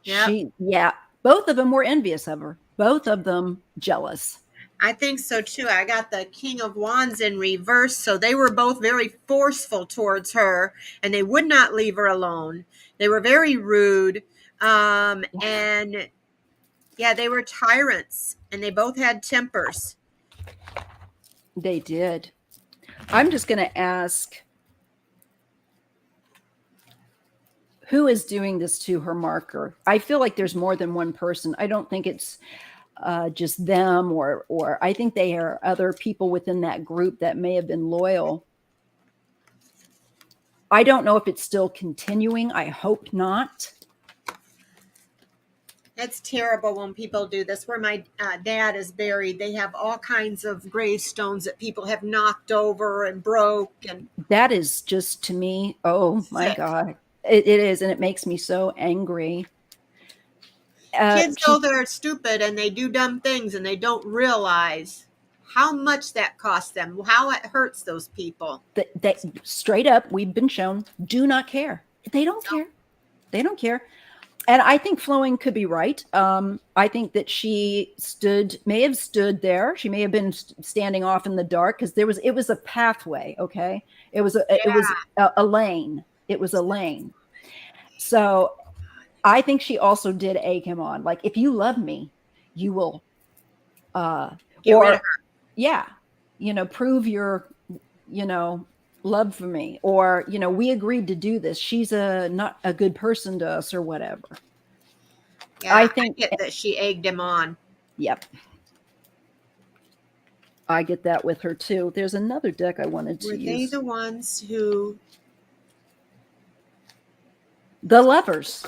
Yep. Both of them were envious of her. Both of them jealous. I think so too. I got the King of Wands in reverse. So they were both very forceful towards her, and they would not leave her alone. They were very rude. And yeah, they were tyrants, and they both had tempers. They did. I'm just going to ask, who is doing this to her marker? I feel like there's more than one person. I don't think it's just them, or I think they are other people within that group that may have been loyal. I don't know if it's still continuing. I hope not. It's terrible when people do this. Where my dad is buried, they have all kinds of gravestones that people have knocked over and broke. And that is just, to me, oh my God. It is, and it makes me so angry. Kids know they're stupid and they do dumb things, and they don't realize how much that costs them, how it hurts those people. That straight up, we've been shown, do not care. They don't care. They don't care. And I think Flowing could be right. I think that she may have stood there. She may have been standing off in the dark, because it was a pathway. Okay. It was a lane. It was a lane. So I think she also did egg him on. Like, if you love me, you will, get rid of her. Yeah. Prove your, love for me, or we agreed to do this. She's not a good person to us, or whatever. Yeah, I get that she egged him on. Yep, I get that with her too. There's another deck I wanted to use. Were they the ones who The lovers.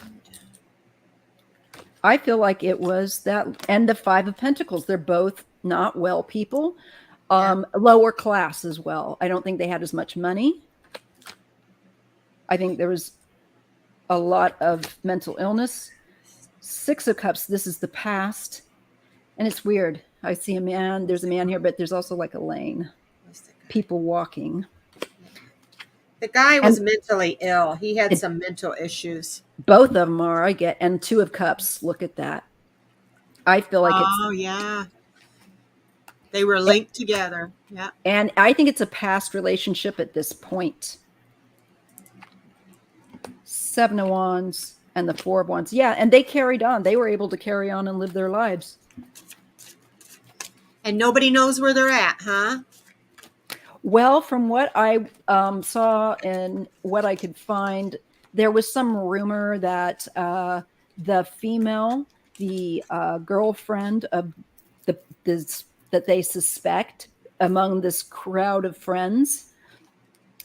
I feel like it was that, and the Five of Pentacles. They're both not well people, lower class as well. I don't think they had as much money. I think there was a lot of mental illness. Six of Cups, this is the past. And it's weird. I see a man, there's a man here, but there's also like a lane. People walking. The guy was mentally ill. He had some mental issues. Both of them are, I get, and Two of Cups. Look at that. I feel like it's. Oh, yeah. They were linked together. Yeah. And I think it's a past relationship at this point. Seven of Wands and the Four of Wands. Yeah, and they carried on. They were able to carry on and live their lives. And nobody knows where they're at, huh? Well, from what I saw and what I could find, there was some rumor that the female, the girlfriend of that they suspect among this crowd of friends,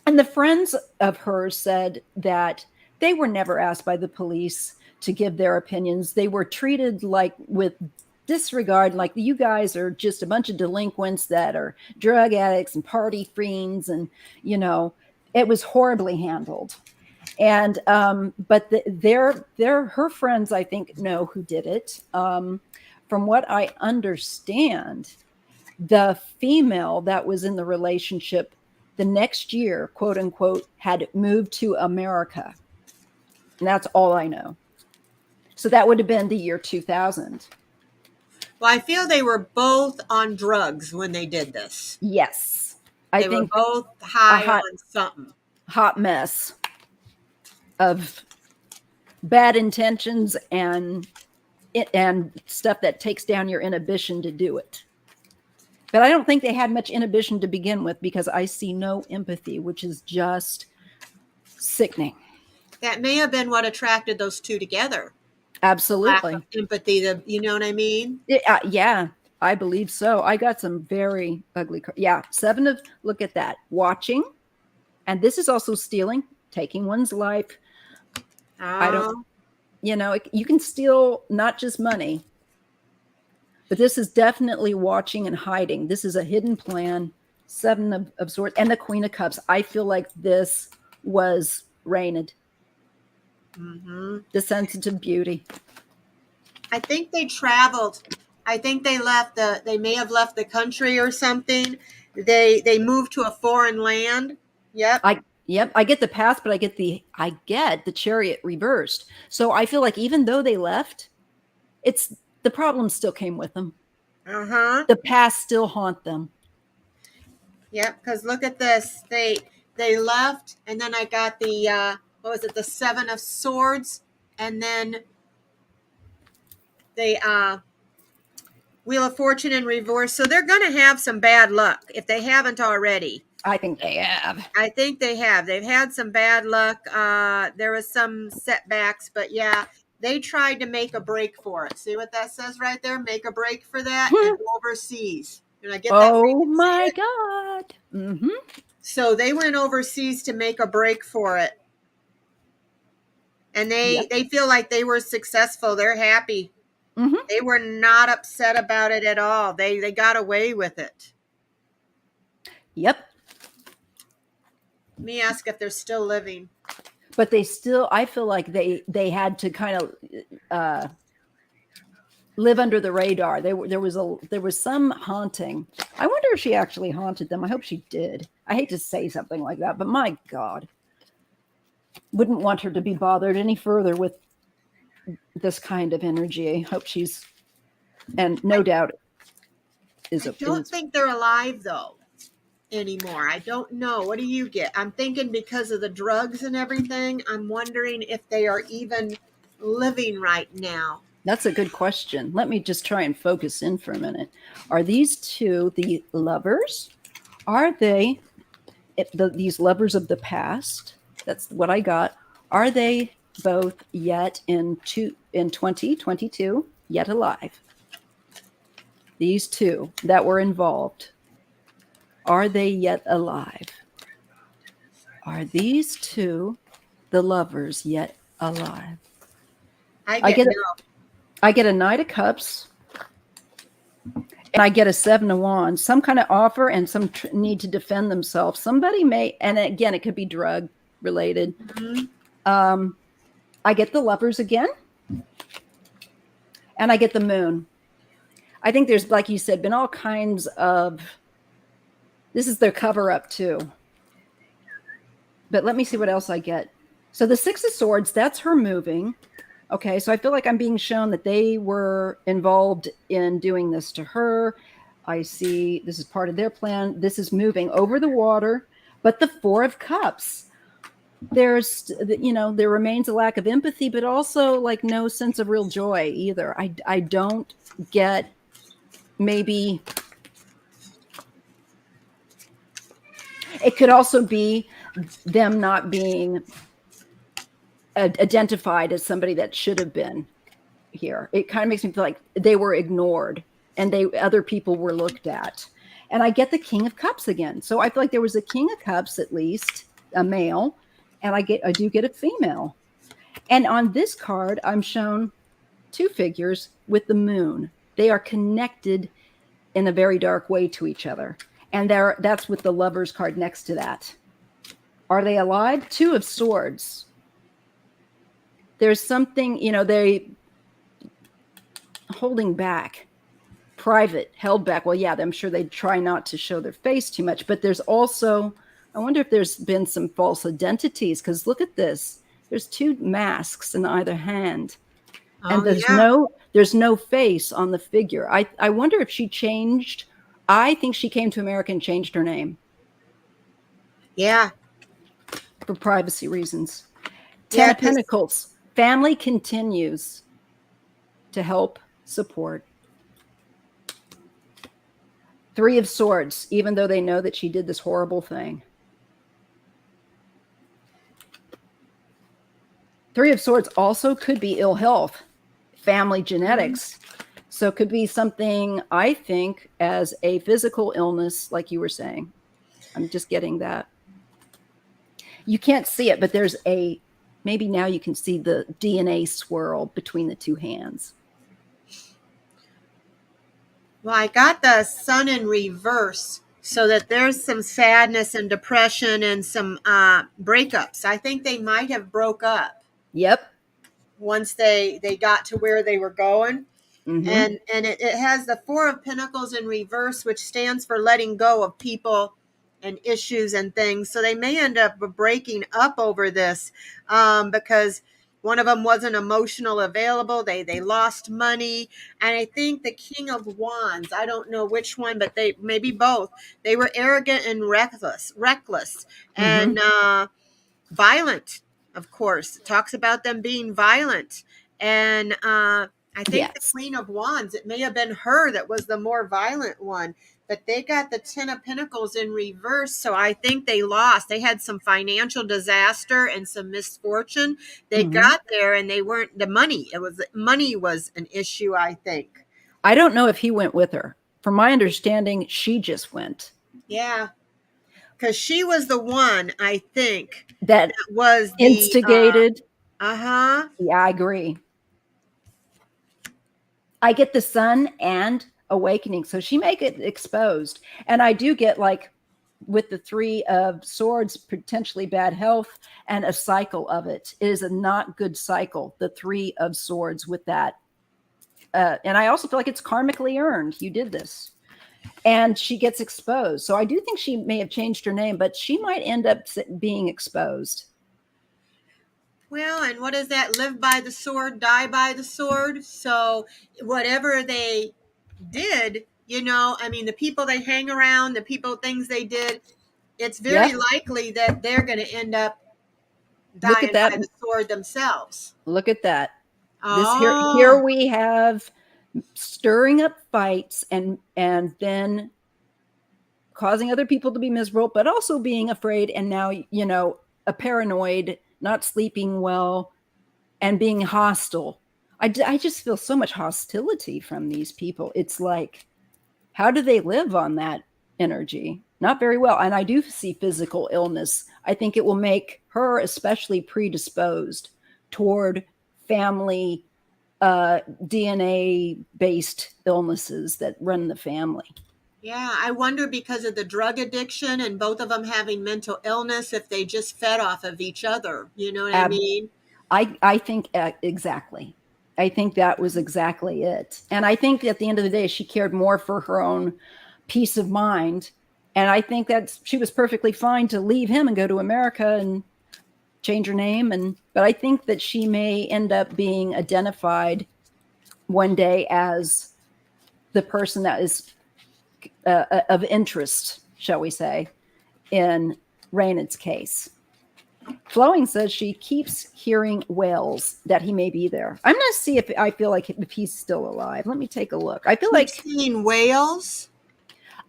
and the friends of hers said that they were never asked by the police to give their opinions. They were treated like with disregard, like you guys are just a bunch of delinquents that are drug addicts and party fiends, and it was horribly handled. And but her friends, I think, know who did it. From what I understand, the female that was in the relationship the next year, quote unquote, had moved to America. And that's all I know. So that would have been the year 2000. Well, I feel they were both on drugs when they did this. Yes. They were both high on something. Hot mess of bad intentions and stuff that takes down your inhibition to do it. But I don't think they had much inhibition to begin with, because I see no empathy, which is just sickening. That may have been what attracted those two together. Absolutely. Lack of empathy, you know what I mean? Yeah, I believe so. I got some very ugly. Yeah, look at that. Watching. And this is also stealing, taking one's life. I don't, you can steal not just money, but this is definitely watching and hiding. This is a hidden plan. Seven of Swords and the Queen of Cups. I feel like this was Rained. Mm-hmm. The sensitive beauty. I think they traveled. I think they they may have left the country or something. They moved to a foreign land. Yep. I get the past, but I get the Chariot reversed. So I feel like even though they left, the problems still came with them. Uh-huh. The past still haunt them. Yep, because look at this. They left, and then I got the the Seven of Swords, and then the Wheel of Fortune in reverse. So they're going to have some bad luck if they haven't already. I think they have. I think they have. They've had some bad luck. There was some setbacks, but yeah, they tried to make a break for it. See what that says right there? Make a break for that and go overseas. Did I get that? Oh my God. Mm-hmm. So they went overseas to make a break for it. And they feel like they were successful. They're happy. Mm-hmm. They were not upset about it at all. They got away with it. Yep. Let me ask if they're still living. But I feel like they had to kind of live under the radar. There was some haunting. I wonder if she actually haunted them. I hope she did. I hate to say something like that, but my God. Wouldn't want her to be bothered any further with this kind of energy. I hope and no doubt is. I don't think they're alive though anymore. I don't know. What do you get? I'm thinking because of the drugs and everything, I'm wondering if they are even living right now. That's a good question. Let me just try and focus in for a minute. Are these two the lovers? Are they these lovers of the past? That's what I got. Are they both yet in 2022 yet alive? These two that were involved, are they yet alive? Are these two the lovers yet alive. I get no. I get a Knight of Cups, and I get a Seven of Wands. Some kind of offer, and some need to defend themselves. Somebody may, and again, it could be drug related. Mm-hmm. I get the Lovers again, and I get the Moon. I think there's, like you said, been all kinds of. This is their cover up too. But let me see what else I get. So the Six of Swords, that's her moving. Okay, so I feel like I'm being shown that they were involved in doing this to her. I see this is part of their plan. This is moving over the water. But the Four of Cups, there's, there remains a lack of empathy, but also like no sense of real joy either. I don't get maybe. It could also be them not being identified as somebody that should have been here. It kind of makes me feel like they were ignored and other people were looked at. And I get the King of Cups again. So I feel like there was a King of Cups, at least a male, and I do get a female. And on this card, I'm shown two figures with the Moon. They are connected in a very dark way to each other. And that's with the Lovers card next to that. Are they alive? Two of Swords. There's something, they holding back, private, held back. Well, yeah, I'm sure they try not to show their face too much, but there's also, I wonder if there's been some false identities, because look at this. There's two masks in either hand. And there's no face on the figure. I wonder if she changed. I think she came to America and changed her name. Yeah. For privacy reasons. Ten of Pentacles. Family continues to help support. Three of Swords, even though they know that she did this horrible thing. Three of Swords also could be ill health, family genetics. So it could be something, I think, as a physical illness, like you were saying. I'm just getting that. You can't see it, but there's maybe now you can see the DNA swirl between the two hands. Well, I got the Sun in reverse, so that there's some sadness and depression and some breakups. I think they might have broke up. Yep. Once they got to where they were going. Mm-hmm. And it has the Four of Pentacles in reverse, which stands for letting go of people and issues and things. So they may end up breaking up over this because one of them wasn't emotional available. They lost money. And I think the King of Wands, I don't know which one, but they maybe both. They were arrogant and reckless, and violent, of course. It talks about them being violent. And I think the Queen of Wands, it may have been her that was the more violent one, but they got the Ten of Pentacles in reverse. So I think they lost. They had some financial disaster and some misfortune. They got there and they weren't money was an issue, I think. I don't know if he went with her. From my understanding, she just went. Yeah. Because she was the one, I think, that was instigated. Yeah, I agree. I get the Sun and Awakening. So she may get exposed. And I do get, like, with the Three of Swords, potentially bad health and a cycle of it. It is a not good cycle, the Three of Swords with that. And I also feel like it's karmically earned. You did this. And she gets exposed. So I do think she may have changed her name, but she might end up being exposed. Well, and what is that? Live by the sword, die by the sword. So whatever they did, the people they hang around, things they did, it's very likely that they're going to end up dying by the sword themselves. Look at that. Here we have stirring up fights and then causing other people to be miserable, but also being afraid. And now, a paranoid, not sleeping well, and being hostile. I just feel so much hostility from these people. It's like, how do they live on that energy? Not very well. And I do see physical illness. I think it will make her especially predisposed toward family DNA-based illnesses that run the family. Yeah, I wonder because of the drug addiction and both of them having mental illness, if they just fed off of each other. You know what I mean? I think exactly. I think that was exactly it. And I think at the end of the day, she cared more for her own peace of mind. And I think that she was perfectly fine to leave him and go to America and change her name. But I think that she may end up being identified one day as the person that is of interest, shall we say, in Raynard's case. Flowing says she keeps hearing wails that he may be there. I'm going to see if I feel like if he's still alive. Let me take a look. I feel like seeing Wales.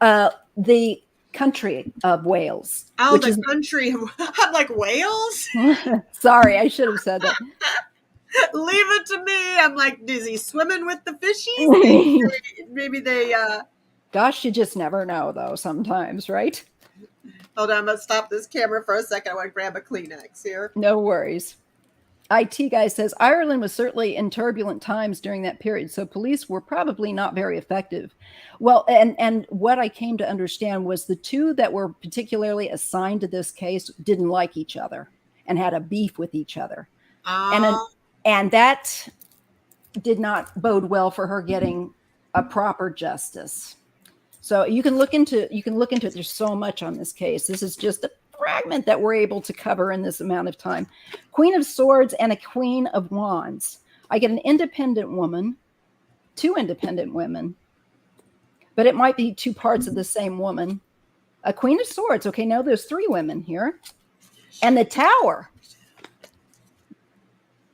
The country of Wales. Oh, which is country. I'm like, Wales? Sorry, I should have said that. Leave it to me. I'm like, is he swimming with the fishies? Maybe they Gosh, you just never know though sometimes, right? Hold on, I'm gonna stop this camera for a second. I want to grab a Kleenex here. No worries. IT guy says Ireland was certainly in turbulent times during that period, so police were probably not very effective. Well, and what I came to understand was the two that were particularly assigned to this case didn't like each other and had a beef with each other. And that did not bode well for her getting a proper justice. So you can look into it. There's so much on this case. This is just a fragment that we're able to cover in this amount of time. Queen of Swords and a Queen of Wands. I get an independent woman, two independent women, but it might be two parts of the same woman. A Queen of Swords. Okay, now there's three women here. And the Tower.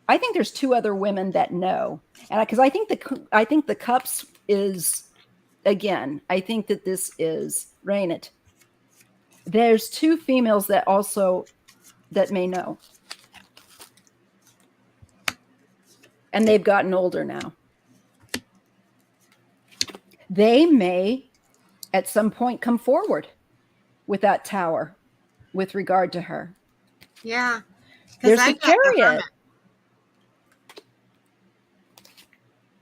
I think there's two other women that know. And because I think the Cups is, again, I think that this is Raynard. There's two females that may know. And they've gotten older now. They may at some point come forward with that Tower with regard to her. Yeah. There's a Chariot.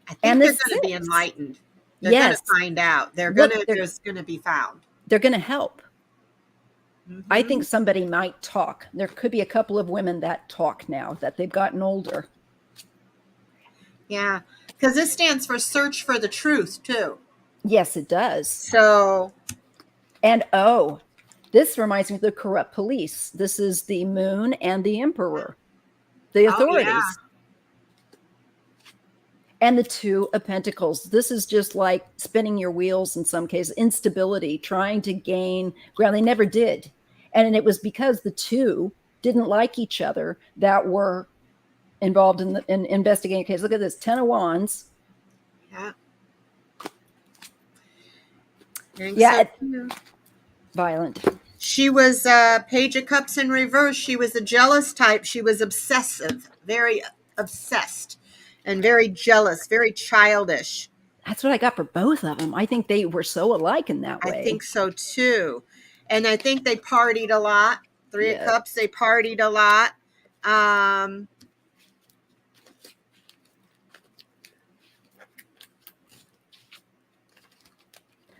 I think they're going to be enlightened. They're going to find out. They're going to be found. They're going to help. Mm-hmm. I think somebody might talk. There could be a couple of women that talk now that they've gotten older. Yeah, because this stands for Search for the Truth, too. Yes, it does. So. And this reminds me of the corrupt police. This is the Moon and the Emperor, the authorities. Yeah. And the Two of Pentacles. This is just like spinning your wheels in some cases, instability, trying to gain ground. They never did. And it was because the two didn't like each other that were involved in investigating a case. Look at this, 10 of Wands. Yeah. Violent. She was Page of Cups in reverse. She was a jealous type. She was obsessive, very obsessed. And very jealous, very childish. That's what I got for both of them. I think they were so alike in that way. I think so too. And I think they partied a lot. Three of Cups, they partied a lot. I'm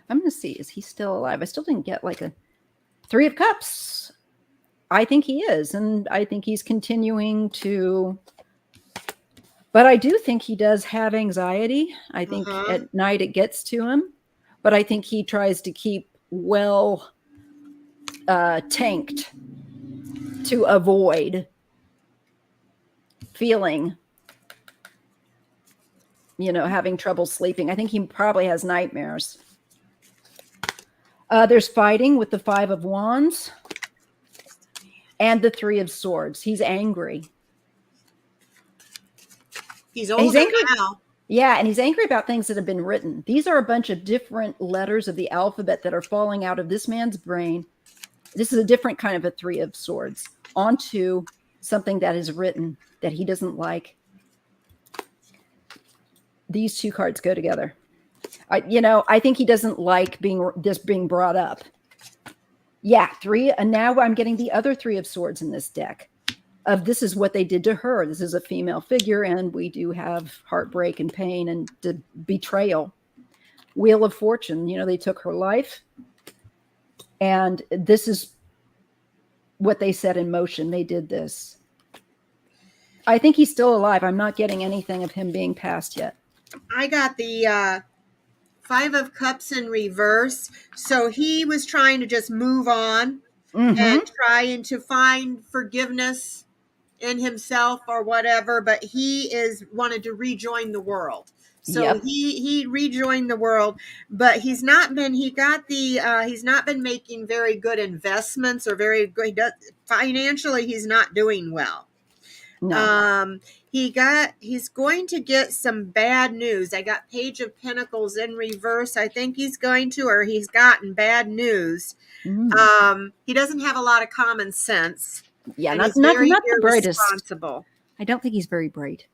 going to see, is he still alive? I still didn't get like a Three of Cups. I think he is. And I think he's continuing to... But I do think he does have anxiety. I think at night it gets to him. But I think he tries to keep well tanked to avoid feeling, having trouble sleeping. I think he probably has nightmares. There's fighting with the Five of Wands and the Three of Swords. He's angry. He's older now. Yeah, and he's angry about things that have been written. These are a bunch of different letters of the alphabet that are falling out of this man's brain. This is a different kind of a Three of Swords onto something that is written that he doesn't like. These two cards go together. I think he doesn't like being brought up. Yeah, three. And now I'm getting the other Three of Swords in this deck. of this is what they did to her. This is a female figure, and we do have heartbreak and pain and betrayal. Wheel of Fortune, they took her life, and this is what they set in motion. They did this. I think he's still alive. I'm not getting anything of him being passed yet. I got the Five of Cups in reverse. So he was trying to just move on and trying to find forgiveness in himself or whatever, but he wanted to rejoin the world. So he rejoined the world, but he's not been making very good investments or very good financially. He's not doing well. No. He's going to get some bad news. I got Page of Pentacles in reverse. I think he's gotten bad news. He doesn't have a lot of common sense. Yeah, and not the brightest. I don't think he's very bright.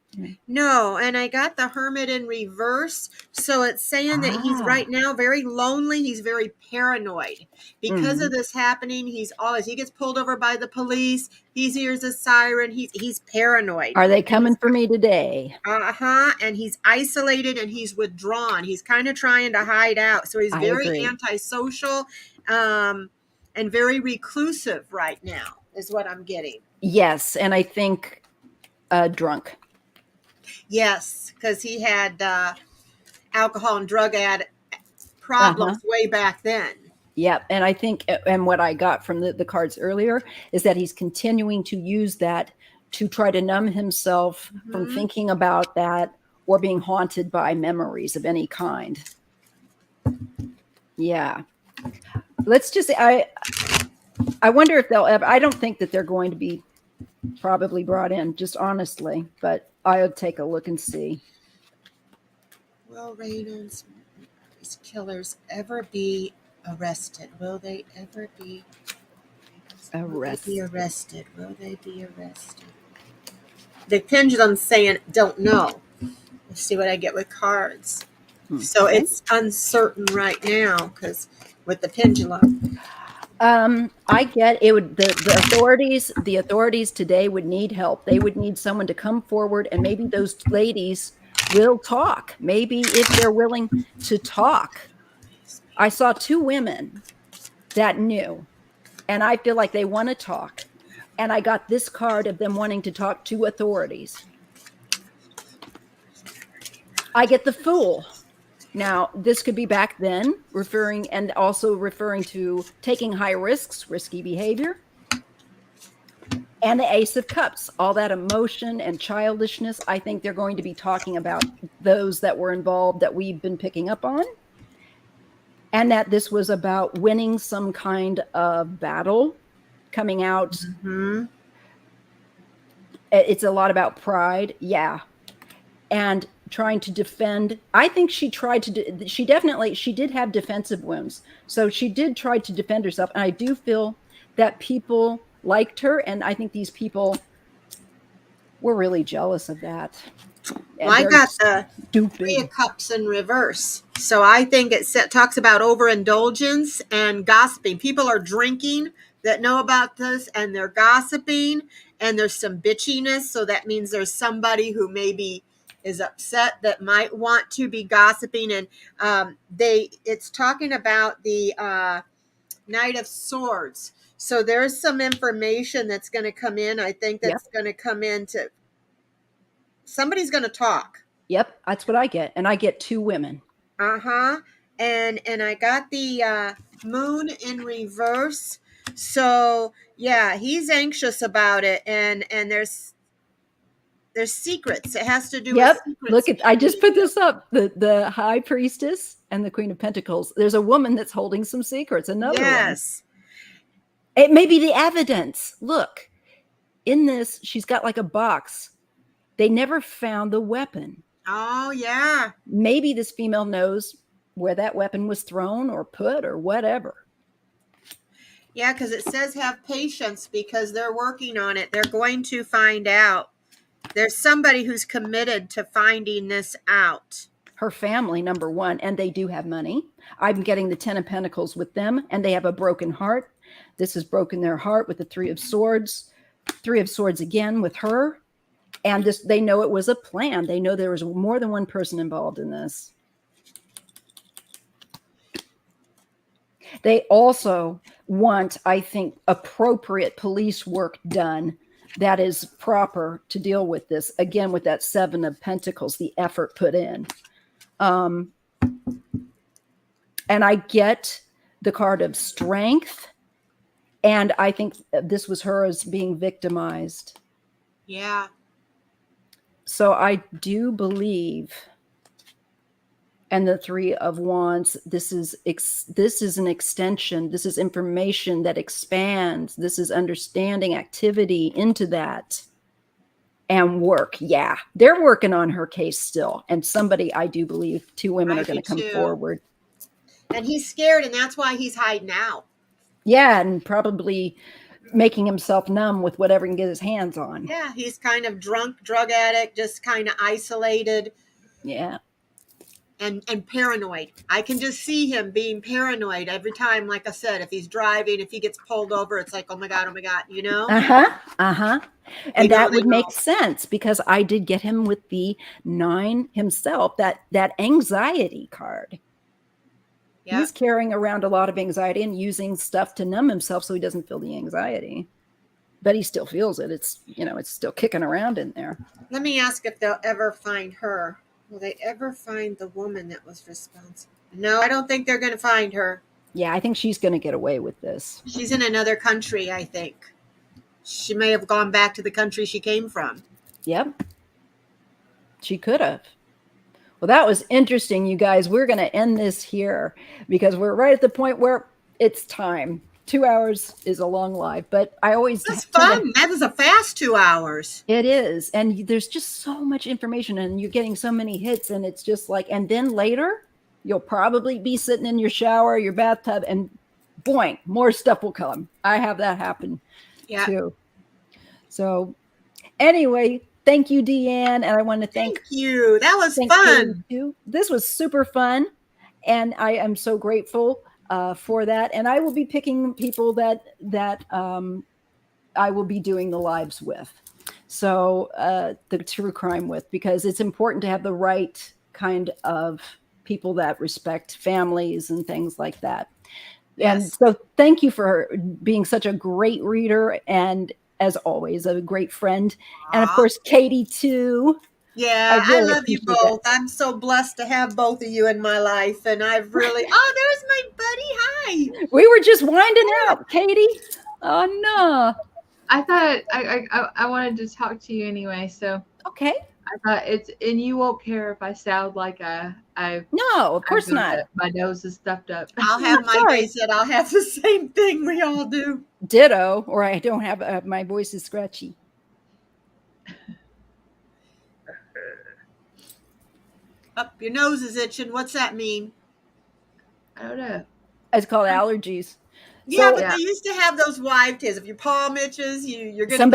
No, and I got the Hermit in reverse. So it's saying that he's right now very lonely. He's very paranoid. Because of this happening, he gets pulled over by the police. He hears a siren. He's paranoid. Are they coming for me today? And he's isolated and he's withdrawn. He's kind of trying to hide out. So he's very antisocial and very reclusive right now is what I'm getting. Yes, and I think drunk. Yes, because he had alcohol and drug problems way back then. Yep, and I think, and what I got from the cards earlier is that he's continuing to use that to try to numb himself from thinking about that or being haunted by memories of any kind. Yeah. Let's just say, I wonder if they'll ever, I don't think that they're going to be probably brought in, just honestly, but I'll take a look and see. Will Raynolds, these killers ever be arrested? Will they ever be arrested? Will they be arrested? The pendulum's saying, don't know. Let's see what I get with cards. So it's uncertain right now because with the pendulum. I get it. Would the authorities today would need help. They would need someone to come forward, and maybe those ladies will talk. Maybe if they're willing to talk. I saw 2 women that knew, and I feel like they want to talk. And I got this card of them wanting to talk to authorities. I get the Fool. Now, this could be back then, referring to taking high risks, risky behavior. And the Ace of Cups, all that emotion and childishness. I think they're going to be talking about those that were involved that we've been picking up on. And that this was about winning some kind of battle, coming out. It's a lot about pride. Yeah. And trying to defend. I think she did have defensive wounds. So she did try to defend herself. And I do feel that people liked her. And I think these people were really jealous of that. Well, I got the Three of Cups in reverse. So I think it talks about overindulgence and gossiping. People are drinking that know about this and they're gossiping and there's some bitchiness. So that means there's somebody who maybe is upset that might want to be gossiping. And it's talking about the Knight of Swords. So there's some information that's going to come in. I think that's going to come in to somebody's going to talk. Yep, that's what I get. And I get 2 women. And I got the Moon in reverse. So yeah, he's anxious about it. And there's secrets. It has to do with secrets. Look I just put this up. The High Priestess and the Queen of Pentacles. There's a woman that's holding some secrets. Another one. It may be the evidence. Look, in this, she's got like a box. They never found the weapon. Oh, yeah. Maybe this female knows where that weapon was thrown or put or whatever. Yeah, because it says have patience because they're working on it. They're going to find out. There's somebody who's committed to finding this out. Her family, number one, and they do have money. I'm getting the 10 of Pentacles with them, and they have a broken heart. This has broken their heart with the 3 of Swords. Three of Swords again with her. And this, they know it was a plan. They know there was more than one person involved in this. They also want, I think, appropriate police work done that is proper to deal with this. Again, with that Seven of Pentacles, the effort put in. And I get the card of Strength. And I think this was her as being victimized. Yeah. So I do believe, and the Three of Wands, this is an extension. This is information that expands. This is understanding activity into that and work. Yeah, they're working on her case still. And somebody, I do believe, two women are going to come forward. And he's scared, and that's why he's hiding out. Yeah, and probably making himself numb with whatever he can get his hands on. Yeah, he's kind of drunk, drug addict, just kind of isolated. Yeah. And paranoid. I can just see him being paranoid every time. Like I said, if he's driving, if he gets pulled over, it's like, oh my God, you know? And that would make sense, because I did get him with the 9 himself, that anxiety card. Yeah. He's carrying around a lot of anxiety and using stuff to numb himself so he doesn't feel the anxiety. But he still feels it. It's, it's still kicking around in there. Let me ask if they'll ever find her. Will they ever find the woman that was responsible? No, I don't think they're going to find her. Yeah, I think she's going to get away with this. She's in another country, I think. She may have gone back to the country she came from. Yep. She could have. Well, that was interesting, you guys. We're going to end this here because we're right at the point where it's time. 2 hours is a long life, but I always... That's fun. That was a fast 2 hours. It is. And there's just so much information and you're getting so many hits, and it's just like, and then later you'll probably be sitting in your shower, your bathtub, and boing, more stuff will come. I have that happen too. So anyway, thank you, DeAnn. And I want to thank you. That was fun. This was super fun. And I am so grateful for that. And I will be picking people that I will be doing the lives with. So the true crime with, because it's important to have the right kind of people that respect families and things like that. Yes. And so thank you for being such a great reader. And as always, a great friend. And of course, Katy too. Yeah, I love you both. I'm so blessed to have both of you in my life. And I've really, there's my buddy. Hi. We were just winding out, Katy. Oh, no. I thought I wanted to talk to you anyway. So, okay. I thought and you won't care if I sound like no, of course not. My nose is stuffed up. I'll have my voice that I'll have the same thing we all do. Ditto, or I don't have my voice is scratchy. Up, your nose is itching. What's that mean? I don't know. It's called allergies. Yeah, so, but they used to have those wives' tales. If your palm itches, you're getting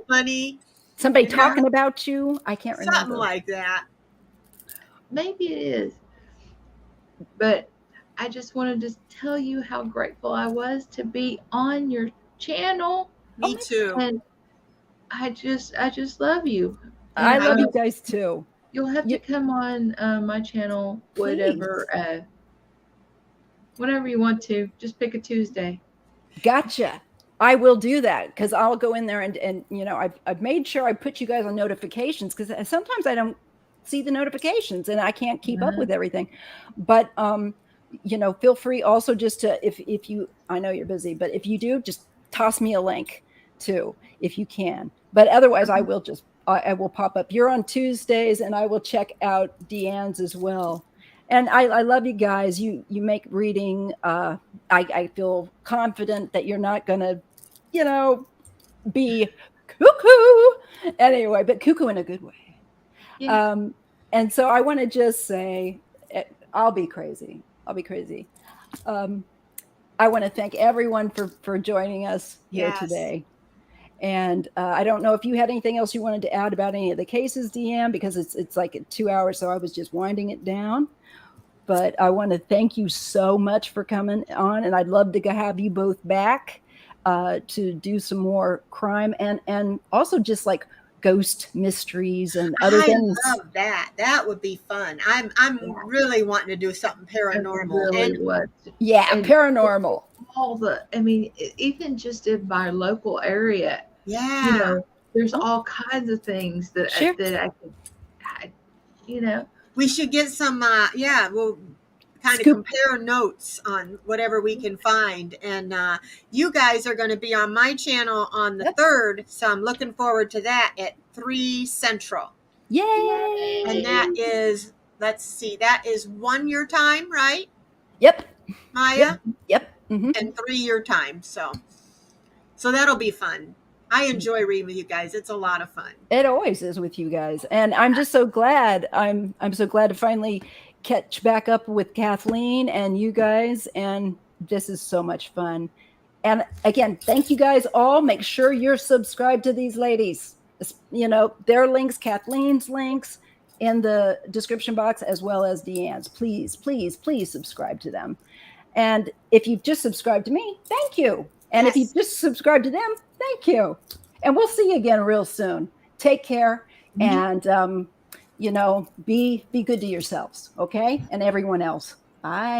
money. Somebody talking about you. I can't remember. Something like that. Maybe it is. But I just wanted to tell you how grateful I was to be on your channel. Me too. And I just love you. I love you guys too. You'll have to come on my channel, whenever you want to. Just pick a Tuesday. Gotcha. I will do that, because I'll go in there and I've made sure I put you guys on notifications, because sometimes I don't see the notifications and I can't keep up with everything. But feel free also just to, if you, I know you're busy, but if you do, just toss me a link too, if you can. But otherwise, I will pop up. You're on Tuesdays, and I will check out DeAnn's as well. And I love you guys. You make reading. I feel confident that you're not going to, be cuckoo anyway, but cuckoo in a good way. Yeah. And so I want to just say, I'll be crazy. I want to thank everyone for joining us here today. And I don't know if you had anything else you wanted to add about any of the cases, DeAnn, because it's like 2 hours, so I was just winding it down. But I want to thank you so much for coming on, and I'd love to have you both back. to do some more crime and also just like ghost mysteries and other things. I love that. That would be fun. I'm really wanting to do something paranormal. Really And what? Yeah, And paranormal. all the, I mean, even just in my local area, yeah, you know, there's Oh. all kinds of things that Sure. that I could, you know. we should get some. We'll kind of Scoop. compare notes on whatever we can find. And you guys are going to be on my channel on the 3rd, so I'm looking forward to that at 3 Central. Yay! And that is, let's see, that is 1 your time, right, Yep. Maya? Yep. Mm-hmm. And 3 your time. So that'll be fun. I enjoy reading with you guys. It's a lot of fun. It always is with you guys, and I'm just so glad. I'm so glad to finally catch back up with Kathleen and you guys, and this is so much fun. And again, thank you guys all. Make sure you're subscribed to these ladies. You know, their links, Kathleen's links in the description box, as well as DeAnn's. Please, please, please subscribe to them. And if you've just subscribed to me, thank you. And if you've just subscribed to them, thank you. And we'll see you again real soon. Take care. And, you know, be good to yourselves, okay? And everyone else. Bye.